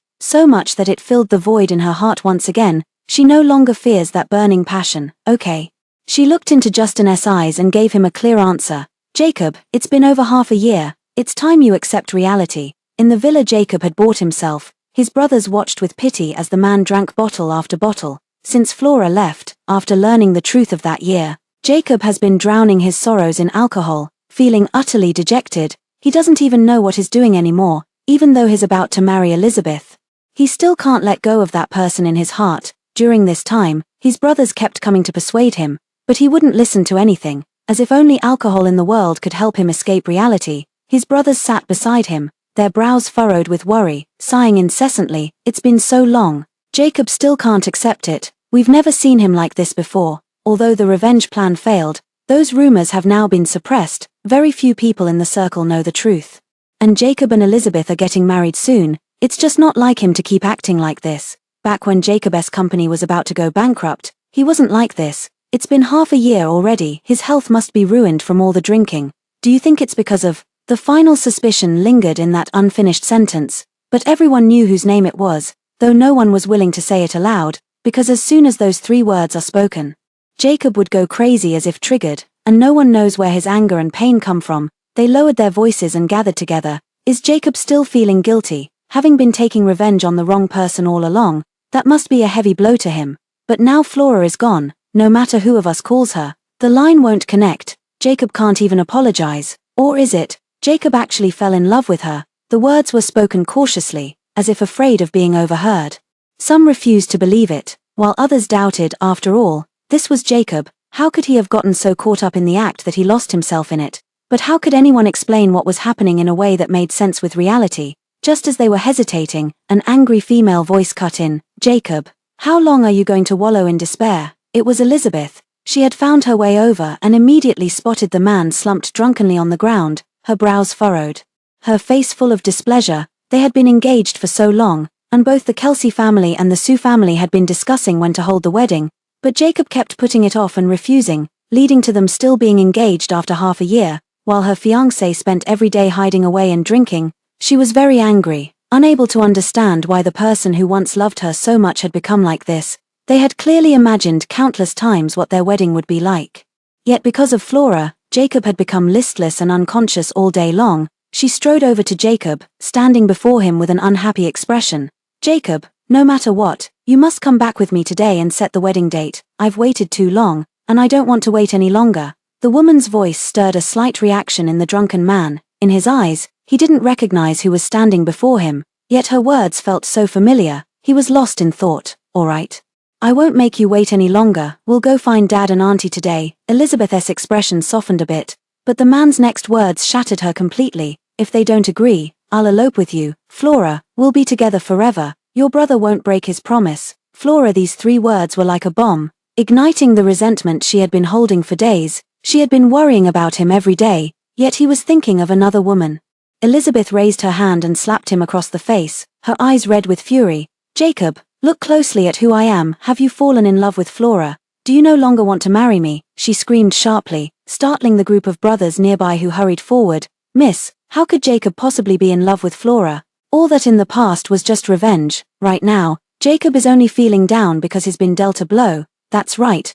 that it filled the void in her heart once again. She no longer fears that burning passion. Okay. She looked into Justin's eyes and gave him a clear answer. Jacob, it's been over half a year. It's time you accept reality. In the villa Jacob had bought himself, his brothers watched with pity as the man drank bottle after bottle. Since Flora left, after learning the truth of that year, Jacob has been drowning his sorrows in alcohol, feeling utterly dejected. He doesn't even know what he's doing anymore, even though he's about to marry Elizabeth. He still can't let go of that person in his heart. During this time, his brothers kept coming to persuade him, but he wouldn't listen to anything, as if only alcohol in the world could help him escape reality. His brothers sat beside him, their brows furrowed with worry, sighing incessantly. It's been so long. Jacob still can't accept it. We've never seen him like this before. Although the revenge plan failed, those rumors have now been suppressed. Very few people in the circle know the truth. And Jacob and Elizabeth are getting married soon. It's just not like him to keep acting like this. Back when Jacob's company was about to go bankrupt, he wasn't like this. It's been half a year already. His health must be ruined from all the drinking. Do you think it's because of... The final suspicion lingered in that unfinished sentence, but everyone knew whose name it was, though no one was willing to say it aloud, because as soon as those 3 words are spoken, Jacob would go crazy as if triggered, and no one knows where his anger and pain come from. They lowered their voices and gathered together. Is Jacob still feeling guilty, having been taking revenge on the wrong person all along? That must be a heavy blow to him. But now Flora is gone, no matter who of us calls her, the line won't connect. Jacob can't even apologize. Or is it? Jacob actually fell in love with her. The words were spoken cautiously, as if afraid of being overheard. Some refused to believe it, while others doubted. After all, this was Jacob. How could he have gotten so caught up in the act that he lost himself in it? But how could anyone explain what was happening in a way that made sense with reality? Just as they were hesitating, an angry female voice cut in. Jacob, how long are you going to wallow in despair? It was Elizabeth. She had found her way over and immediately spotted the man slumped drunkenly on the ground, her brows furrowed, her face full of displeasure. They had been engaged for so long, and both the Kelsey family and the Sue family had been discussing when to hold the wedding, but Jacob kept putting it off and refusing, leading to them still being engaged after half a year, while her fiancé spent every day hiding away and drinking. She was very angry, unable to understand why the person who once loved her so much had become like this. They had clearly imagined countless times what their wedding would be like. Yet because of Flora, Jacob had become listless and unconscious all day long. She strode over to Jacob, standing before him with an unhappy expression. Jacob, no matter what, you must come back with me today and set the wedding date. I've waited too long, and I don't want to wait any longer. The woman's voice stirred a slight reaction in the drunken man. In his eyes, he didn't recognize who was standing before him, yet her words felt so familiar. He was lost in thought. All right. I won't make you wait any longer. We'll go find Dad and Auntie today. Elizabeth's expression softened a bit, but the man's next words shattered her completely. If they don't agree, I'll elope with you. Flora, we'll be together forever. Your brother won't break his promise. Flora, these 3 words were like a bomb, igniting the resentment she had been holding for days. She had been worrying about him every day, yet he was thinking of another woman. Elizabeth raised her hand and slapped him across the face, her eyes red with fury. Jacob, look closely at who I am. Have you fallen in love with Flora? Do you no longer want to marry me? She screamed sharply, startling the group of brothers nearby who hurried forward. Miss, how could Jacob possibly be in love with Flora? All that in the past was just revenge. Right now, Jacob is only feeling down because he's been dealt a blow. That's right.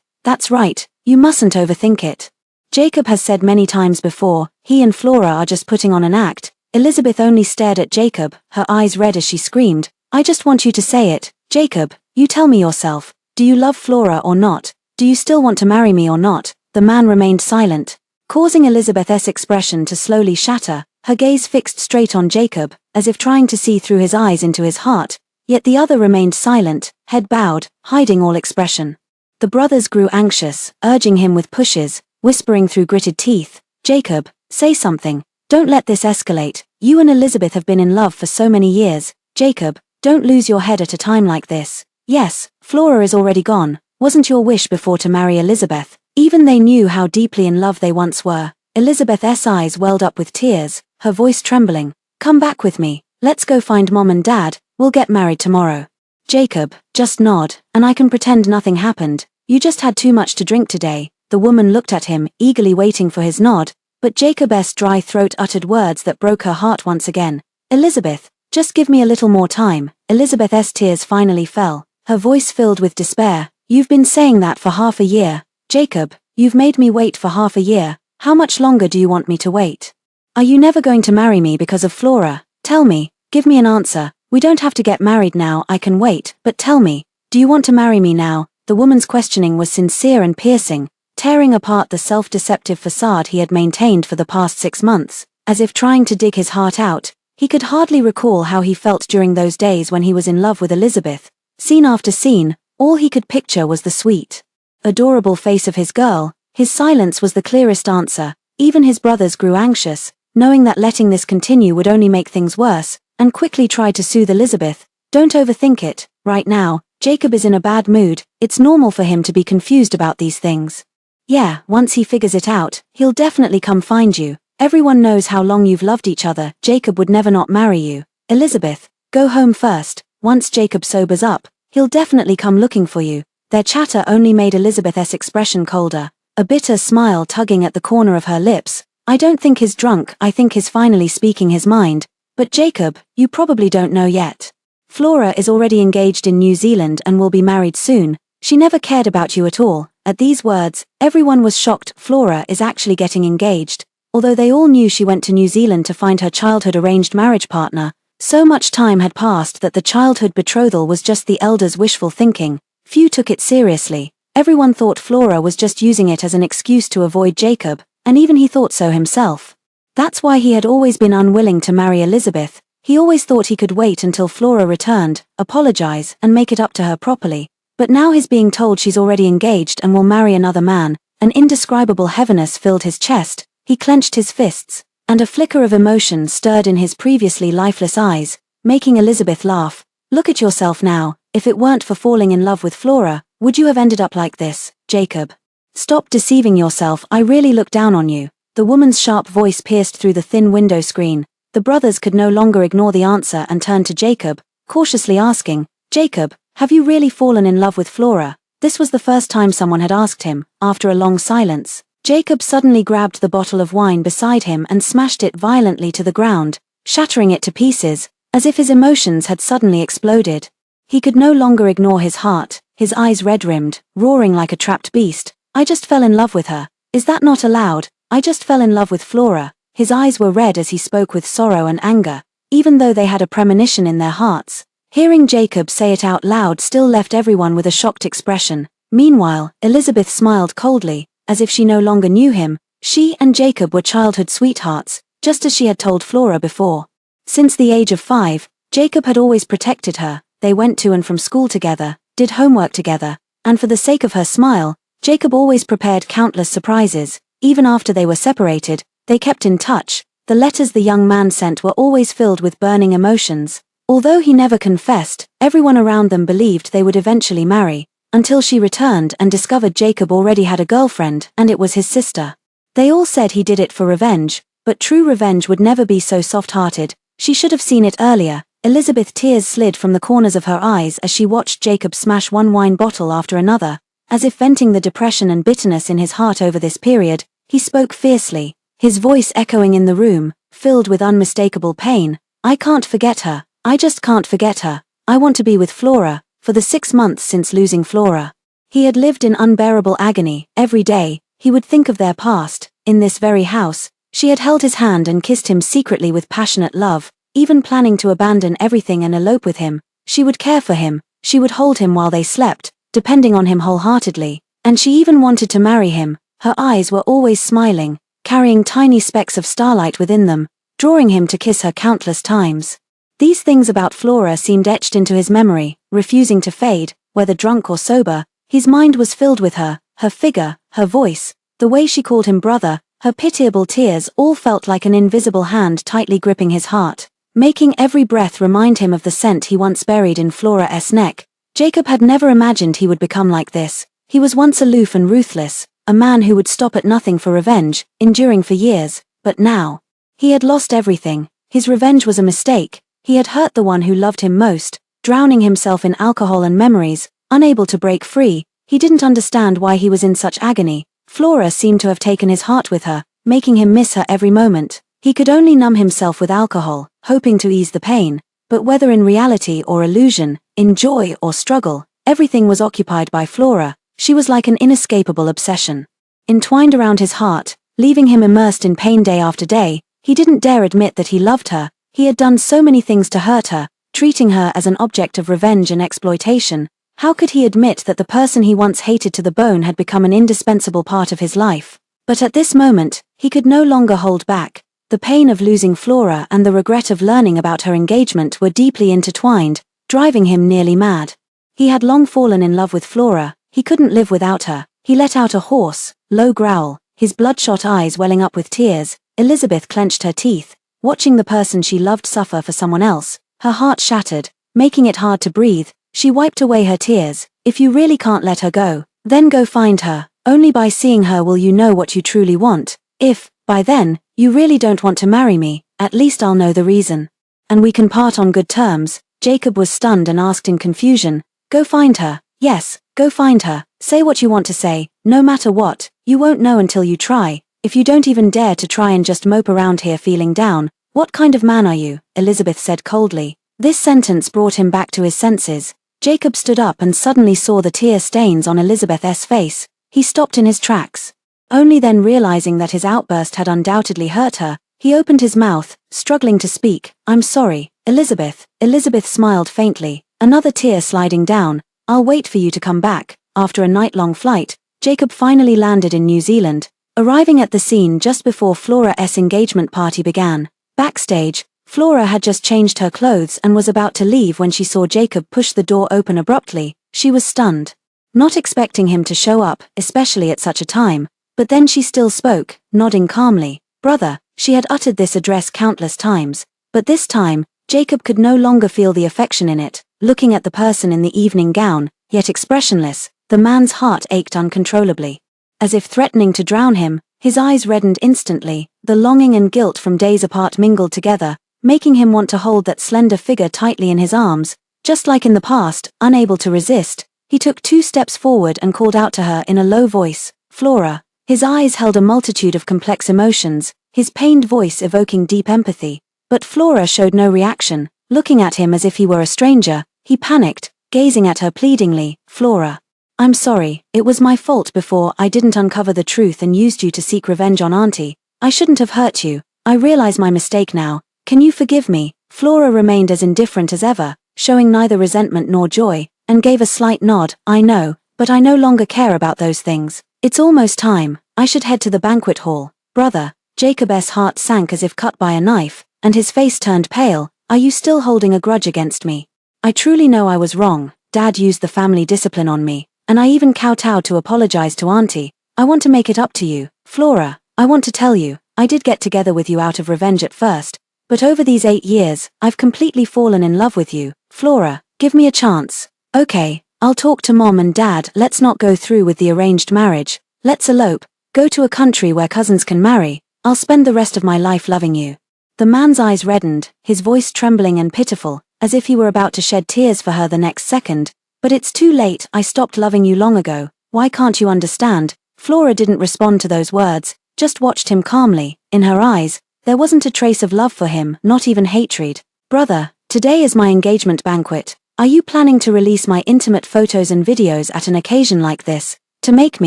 You mustn't overthink it. Jacob has said many times before, he and Flora are just putting on an act. Elizabeth only stared at Jacob, her eyes red as she screamed. I just want you to say it. Jacob, you tell me yourself. Do you love Flora or not? Do you still want to marry me or not? The man remained silent, causing Elizabeth's expression to slowly shatter, her gaze fixed straight on Jacob, as if trying to see through his eyes into his heart, yet the other remained silent, head bowed, hiding all expression. The brothers grew anxious, urging him with pushes, whispering through gritted teeth. Jacob, say something. Don't let this escalate. You and Elizabeth have been in love for so many years. Jacob, don't lose your head at a time like this. Yes, Flora is already gone. Wasn't your wish before to marry Elizabeth? Even they knew how deeply in love they once were. Elizabeth's eyes welled up with tears, her voice trembling. Come back with me. Let's go find Mom and Dad. We'll get married tomorrow. Jacob, just nod, and I can pretend nothing happened. You just had too much to drink today. The woman looked at him, eagerly waiting for his nod, but Jacob's dry throat uttered words that broke her heart once again. Elizabeth, just give me a little more time. Elizabeth's tears finally fell, her voice filled with despair. You've been saying that for half a year. Jacob, you've made me wait for half a year. How much longer do you want me to wait? Are you never going to marry me because of Flora? Tell me, give me an answer. We don't have to get married now, I can wait, but tell me, do you want to marry me now? The woman's questioning was sincere and piercing, tearing apart the self-deceptive facade he had maintained for the past 6 months, as if trying to dig his heart out. He could hardly recall how he felt during those days when he was in love with Elizabeth. Scene after scene, all he could picture was the sweet, adorable face of his girl. His silence was the clearest answer. Even his brothers grew anxious, knowing that letting this continue would only make things worse, and quickly tried to soothe Elizabeth. Don't overthink it. Right now, Jacob is in a bad mood. It's normal for him to be confused about these things. Yeah, once he figures it out, he'll definitely come find you. Everyone knows how long you've loved each other. Jacob would never not marry you. Elizabeth, go home first. Once Jacob sobers up, he'll definitely come looking for you. Their chatter only made Elizabeth's expression colder, a bitter smile tugging at the corner of her lips. I don't think he's drunk, I think he's finally speaking his mind. But Jacob, you probably don't know yet. Flora is already engaged in New Zealand and will be married soon. She never cared about you at all. At these words, everyone was shocked. Flora is actually getting engaged. Although they all knew she went to New Zealand to find her childhood arranged marriage partner, so much time had passed that the childhood betrothal was just the elders' wishful thinking. Few took it seriously. Everyone thought Flora was just using it as an excuse to avoid Jacob, and even he thought so himself. That's why he had always been unwilling to marry Elizabeth. He always thought he could wait until Flora returned, apologize, and make it up to her properly. But now he's being told she's already engaged and will marry another man. An indescribable heaviness filled his chest. He clenched his fists, and a flicker of emotion stirred in his previously lifeless eyes, making Elizabeth laugh. Look at yourself now. If it weren't for falling in love with Flora, would you have ended up like this, Jacob? Stop deceiving yourself. I really look down on you. The woman's sharp voice pierced through the thin window screen. The brothers could no longer ignore the answer and turned to Jacob, cautiously asking, Jacob, have you really fallen in love with Flora? This was the first time someone had asked him, after a long silence. Jacob suddenly grabbed the bottle of wine beside him and smashed it violently to the ground, shattering it to pieces, as if his emotions had suddenly exploded. He could no longer ignore his heart, his eyes red-rimmed, roaring like a trapped beast. I just fell in love with her. Is that not allowed? I just fell in love with Flora. His eyes were red as he spoke with sorrow and anger, even though they had a premonition in their hearts. Hearing Jacob say it out loud still left everyone with a shocked expression. Meanwhile, Elizabeth smiled coldly, as if she no longer knew him. She and Jacob were childhood sweethearts, just as she had told Flora before. Since the age of 5, Jacob had always protected her. They went to and from school together, did homework together, and for the sake of her smile, Jacob always prepared countless surprises. Even after they were separated, they kept in touch. The letters the young man sent were always filled with burning emotions. Although he never confessed, everyone around them believed they would eventually marry, until she returned and discovered Jacob already had a girlfriend, and it was his sister. They all said he did it for revenge, but true revenge would never be so soft-hearted. She should have seen it earlier. Elizabeth, tears slid from the corners of her eyes as she watched Jacob smash one wine bottle after another. As if venting the depression and bitterness in his heart over this period, he spoke fiercely, his voice echoing in the room, filled with unmistakable pain. I can't forget her. I just can't forget her. I want to be with Flora. For the 6 months since losing Flora, he had lived in unbearable agony. Every day, he would think of their past. In this very house, she had held his hand and kissed him secretly with passionate love, even planning to abandon everything and elope with him. She would care for him. She would hold him while they slept, depending on him wholeheartedly, and she even wanted to marry him. Her eyes were always smiling, carrying tiny specks of starlight within them, drawing him to kiss her countless times. These things about Flora seemed etched into his memory, refusing to fade. Whether drunk or sober, his mind was filled with her figure, her voice, the way she called him brother, her pitiable tears all felt like an invisible hand tightly gripping his heart. making every breath remind him of the scent he once buried in Flora's neck. Jacob had never imagined he would become like this. He was once aloof and ruthless, a man who would stop at nothing for revenge, enduring for years, but now, he had lost everything. His revenge was a mistake. He had hurt the one who loved him most, drowning himself in alcohol and memories, unable to break free. He didn't understand why he was in such agony. Flora seemed to have taken his heart with her, making him miss her every moment. He could only numb himself with alcohol, hoping to ease the pain, but whether in reality or illusion, in joy or struggle, everything was occupied by Flora. She was like an inescapable obsession, entwined around his heart, leaving him immersed in pain day after day. He didn't dare admit that he loved her. He had done so many things to hurt her, treating her as an object of revenge and exploitation. How could he admit that the person he once hated to the bone had become an indispensable part of his life? But at this moment, he could no longer hold back. The pain of losing Flora and the regret of learning about her engagement were deeply intertwined, driving him nearly mad. He had long fallen in love with Flora. He couldn't live without her. He let out a hoarse, low growl, his bloodshot eyes welling up with tears. Elizabeth clenched her teeth, watching the person she loved suffer for someone else. Her heart shattered, making it hard to breathe. She wiped away her tears. If you really can't let her go, then go find her. Only by seeing her will you know what you truly want. If, by then, you really don't want to marry me, at least I'll know the reason. And we can part on good terms. Jacob was stunned and asked in confusion, go find her. Yes, go find her. Say what you want to say, no matter what. You won't know until you try. If you don't even dare to try and just mope around here feeling down, what kind of man are you? Elizabeth said coldly. This sentence brought him back to his senses. Jacob stood up and suddenly saw the tear stains on Elizabeth's face. He stopped in his tracks. Only then realizing that his outburst had undoubtedly hurt her, he opened his mouth, struggling to speak. I'm sorry, Elizabeth. Elizabeth smiled faintly, another tear sliding down. I'll wait for you to come back. After a night-long flight, Jacob finally landed in New Zealand, arriving at the scene just before Flora's engagement party began. Backstage, Flora had just changed her clothes and was about to leave when she saw Jacob push the door open abruptly. She was stunned, not expecting him to show up, especially at such a time, but then she still spoke, nodding calmly. Brother. She had uttered this address countless times, but this time, Jacob could no longer feel the affection in it. Looking at the person in the evening gown, yet expressionless, the man's heart ached uncontrollably. As if threatening to drown him, his eyes reddened instantly. The longing and guilt from days apart mingled together, making him want to hold that slender figure tightly in his arms. Just like in the past, unable to resist, he took 2 steps forward and called out to her in a low voice, Flora. His eyes held a multitude of complex emotions, his pained voice evoking deep empathy. But Flora showed no reaction, looking at him as if he were a stranger. He panicked, gazing at her pleadingly. Flora. I'm sorry, it was my fault before. I didn't uncover the truth and used you to seek revenge on Auntie. I shouldn't have hurt you. I realize my mistake now. Can you forgive me? Flora remained as indifferent as ever, showing neither resentment nor joy, and gave a slight nod. I know, but I no longer care about those things. It's almost time. I should head to the banquet hall. Brother. Jacob's heart sank as if cut by a knife, and his face turned pale. Are you still holding a grudge against me? I truly know I was wrong. Dad used the family discipline on me, and I even kowtowed to apologize to Auntie. I want to make it up to you. Flora, I want to tell you, I did get together with you out of revenge at first, but over these 8 years, I've completely fallen in love with you. Flora, give me a chance. Okay, I'll talk to Mom and Dad. Let's not go through with the arranged marriage. Let's elope, go to a country where cousins can marry. I'll spend the rest of my life loving you. The man's eyes reddened, his voice trembling and pitiful, as if he were about to shed tears for her the next second. But it's too late. I stopped loving you long ago. Why can't you understand? Flora didn't respond to those words, just watched him calmly. In her eyes, there wasn't a trace of love for him, not even hatred. Brother, today is my engagement banquet. Are you planning to release my intimate photos and videos at an occasion like this, to make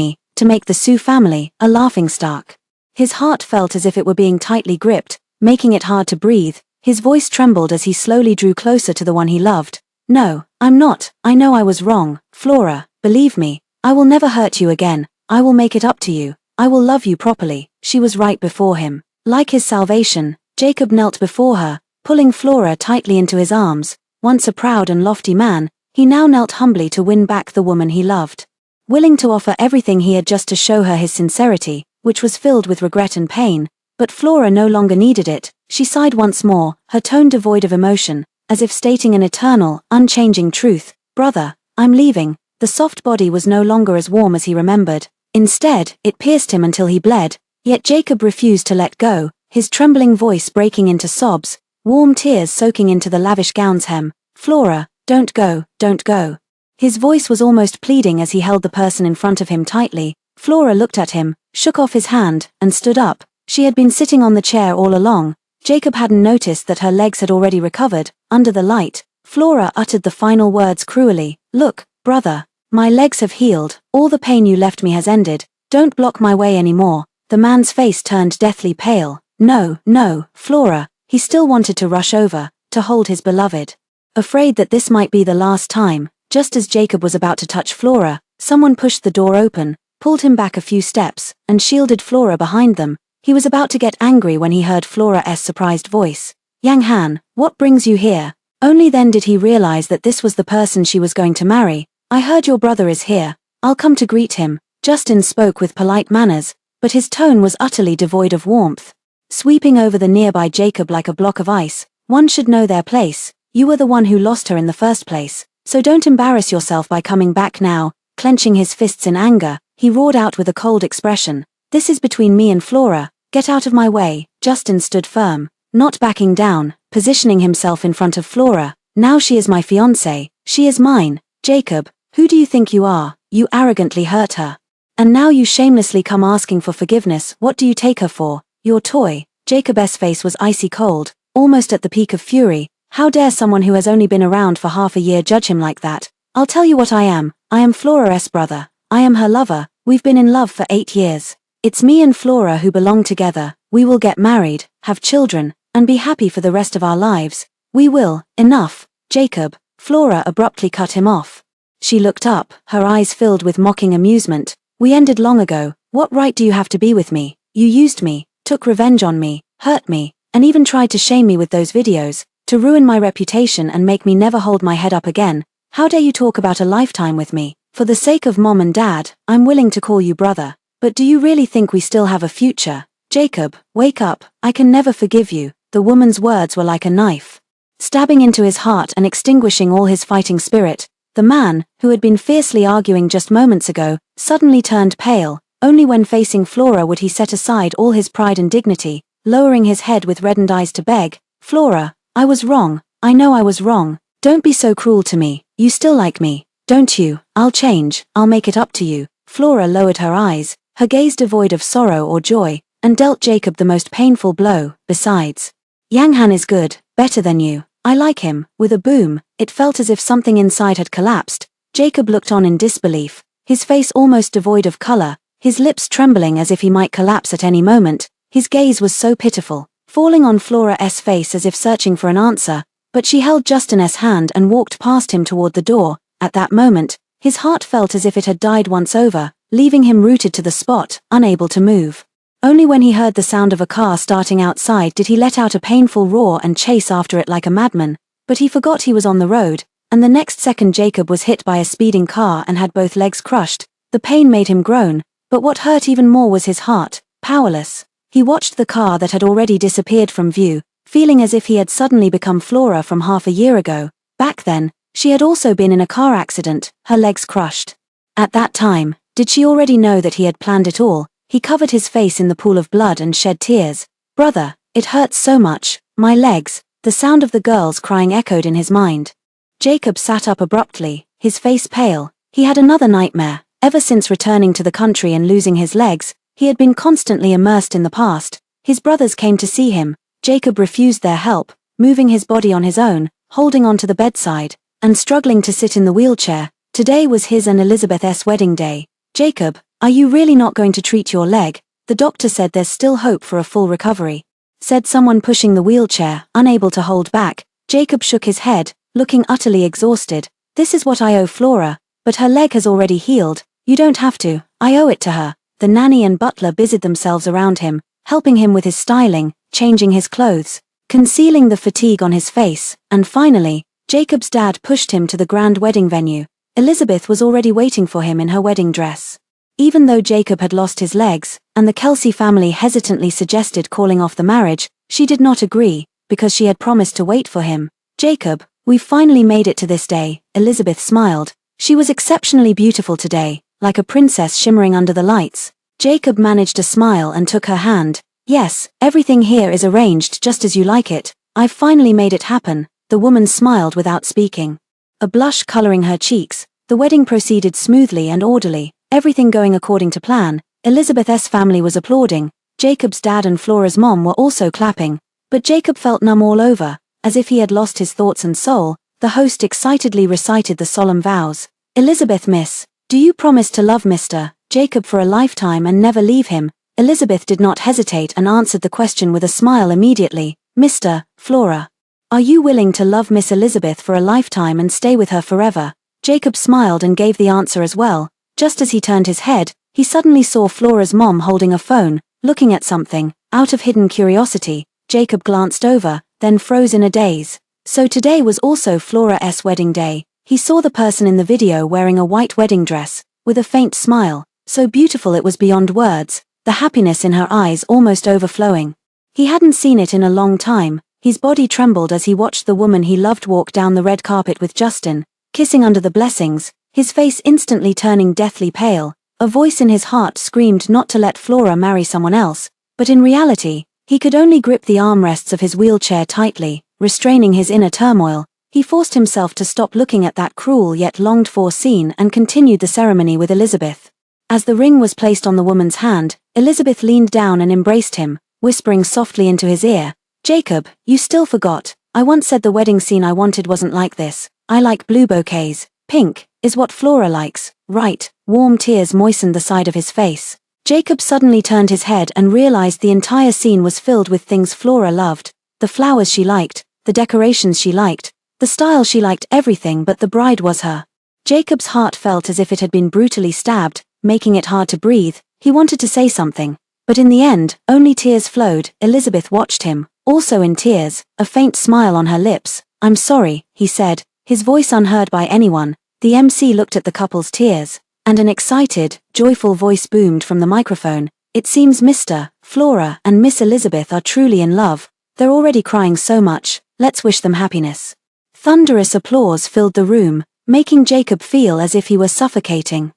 the Sue family, a laughingstock? His heart felt as if it were being tightly gripped, making it hard to breathe. His voice trembled as he slowly drew closer to the one he loved. No, I'm not. I know I was wrong. Flora, believe me, I will never hurt you again. I will make it up to you. I will love you properly. She was right before him. Like his salvation, Jacob knelt before her, pulling Flora tightly into his arms. Once a proud and lofty man, he now knelt humbly to win back the woman he loved. Willing to offer everything he had just to show her his sincerity, which was filled with regret and pain. But Flora no longer needed it. She sighed once more, her tone devoid of emotion, as if stating an eternal, unchanging truth. Brother, I'm leaving. The soft body was no longer as warm as he remembered. Instead, it pierced him until he bled, yet Jacob refused to let go, his trembling voice breaking into sobs, warm tears soaking into the lavish gown's hem. Flora, don't go, don't go. His voice was almost pleading as he held the person in front of him tightly. Flora looked at him, shook off his hand, and stood up. She had been sitting on the chair all along. Jacob hadn't noticed that her legs had already recovered. Under the light, Flora uttered the final words cruelly. Look, brother, my legs have healed, all the pain you left me has ended, don't block my way anymore. The man's face turned deathly pale. No, no, Flora, he still wanted to rush over, to hold his beloved. Afraid that this might be the last time, just as Jacob was about to touch Flora, someone pushed the door open, pulled him back a few steps, and shielded Flora behind them. He was about to get angry when he heard Flora's surprised voice. Yang Han, what brings you here? Only then did he realize that this was the person she was going to marry. I heard your brother is here. I'll come to greet him. Justin spoke with polite manners, but his tone was utterly devoid of warmth. Sweeping over the nearby Jacob like a block of ice, one should know their place. You were the one who lost her in the first place, so don't embarrass yourself by coming back now. Clenching his fists in anger, he roared out with a cold expression. This is between me and Flora. Get out of my way. Justin stood firm, not backing down, positioning himself in front of Flora. Now she is my fiancée. She is mine. Jacob, who do you think you are? You arrogantly hurt her. And now you shamelessly come asking for forgiveness. What do you take her for? Your toy. Jacob's face was icy cold, almost at the peak of fury. How dare someone who has only been around for half a year judge him like that? I'll tell you what I am. I am Flora's brother. I am her lover. We've been in love for 8 years. It's me and Flora who belong together. We will get married, have children, and be happy for the rest of our lives. We will. Enough. Jacob. Flora abruptly cut him off. She looked up, her eyes filled with mocking amusement. We ended long ago. What right do you have to be with me? You used me, took revenge on me, hurt me, and even tried to shame me with those videos, to ruin my reputation and make me never hold my head up again. How dare you talk about a lifetime with me? For the sake of Mom and Dad, I'm willing to call you brother. But do you really think we still have a future? Jacob, wake up. I can never forgive you. The woman's words were like a knife, stabbing into his heart and extinguishing all his fighting spirit. The man, who had been fiercely arguing just moments ago, suddenly turned pale. Only when facing Flora would he set aside all his pride and dignity, lowering his head with reddened eyes to beg. Flora, I was wrong. I know I was wrong. Don't be so cruel to me. You still like me, don't you? I'll change. I'll make it up to you. Flora lowered her eyes, her gaze devoid of sorrow or joy, and dealt Jacob the most painful blow. Besides, Yang Han is good, better than you. I like him. With a boom, it felt as if something inside had collapsed. Jacob looked on in disbelief, his face almost devoid of color, his lips trembling as if he might collapse at any moment. His gaze was so pitiful, falling on Flora's face as if searching for an answer, but she held Justin's hand and walked past him toward the door. At that moment, his heart felt as if it had died once over, leaving him rooted to the spot, unable to move. Only when he heard the sound of a car starting outside did he let out a painful roar and chase after it like a madman, but he forgot he was on the road, and the next second Jacob was hit by a speeding car and had both legs crushed. The pain made him groan, but what hurt even more was his heart, powerless. He watched the car that had already disappeared from view, feeling as if he had suddenly become Flora from half a year ago. Back then, she had also been in a car accident, her legs crushed. At that time, did she already know that he had planned it all? He covered his face in the pool of blood and shed tears. Brother, it hurts so much. My legs. The sound of the girls crying echoed in his mind. Jacob sat up abruptly, his face pale. He had another nightmare. Ever since returning to the country and losing his legs, he had been constantly immersed in the past. His brothers came to see him. Jacob refused their help, moving his body on his own, holding on to the bedside, and struggling to sit in the wheelchair. Today was his and Elizabeth's wedding day. Jacob, are you really not going to treat your leg? The doctor said there's still hope for a full recovery, said someone pushing the wheelchair, unable to hold back. Jacob shook his head, looking utterly exhausted. This is what I owe Flora, but her leg has already healed. You don't have to. I owe it to her. The nanny and butler busied themselves around him, helping him with his styling, changing his clothes, concealing the fatigue on his face, and finally, Jacob's dad pushed him to the grand wedding venue. Elizabeth was already waiting for him in her wedding dress. Even though Jacob had lost his legs, and the Kelsey family hesitantly suggested calling off the marriage, She did not agree, because she had promised to wait for him. Jacob, we've finally made it to this day, Elizabeth smiled. She was exceptionally beautiful today, like a princess shimmering under the lights. Jacob managed a smile and took her hand. Yes, everything here is arranged just as you like it. I've finally made it happen. The woman smiled without speaking. A blush coloring her cheeks, the wedding proceeded smoothly and orderly, everything going according to plan. Elizabeth's family was applauding. Jacob's dad and Flora's mom were also clapping. But Jacob felt numb all over, as if he had lost his thoughts and soul. The host excitedly recited the solemn vows. Elizabeth, miss, do you promise to love Mr. Jacob for a lifetime and never leave him? Elizabeth did not hesitate and answered the question with a smile immediately. Mr. Flora, are you willing to love Miss Elizabeth for a lifetime and stay with her forever? Jacob smiled and gave the answer as well. Just as he turned his head, he suddenly saw Flora's mom holding a phone, looking at something. Out of hidden curiosity, Jacob glanced over, then froze in a daze. So today was also Flora's wedding day. He saw the person in the video wearing a white wedding dress, with a faint smile, so beautiful it was beyond words, the happiness in her eyes almost overflowing. He hadn't seen it in a long time. His body trembled as he watched the woman he loved walk down the red carpet with Justin, kissing under the blessings, his face instantly turning deathly pale. A voice in his heart screamed not to let Flora marry someone else, but in reality, he could only grip the armrests of his wheelchair tightly, restraining his inner turmoil. He forced himself to stop looking at that cruel yet longed-for scene and continued the ceremony with Elizabeth. As the ring was placed on the woman's hand, Elizabeth leaned down and embraced him, whispering softly into his ear, Jacob, you still forgot. I once said the wedding scene I wanted wasn't like this. I like blue bouquets. Pink is what Flora likes, right? Warm tears moistened the side of his face. Jacob suddenly turned his head and realized the entire scene was filled with things Flora loved. The flowers she liked, the decorations she liked, the style she liked, everything but the bride was her. Jacob's heart felt as if it had been brutally stabbed, making it hard to breathe. He wanted to say something, but in the end, only tears flowed. Elizabeth watched him, also in tears, a faint smile on her lips. I'm sorry, he said, his voice unheard by anyone. The MC looked at the couple's tears, and an excited, joyful voice boomed from the microphone. It seems Mr. Flora and Miss Elizabeth are truly in love. They're already crying so much. Let's wish them happiness. Thunderous applause filled the room, making Jacob feel as if he were suffocating.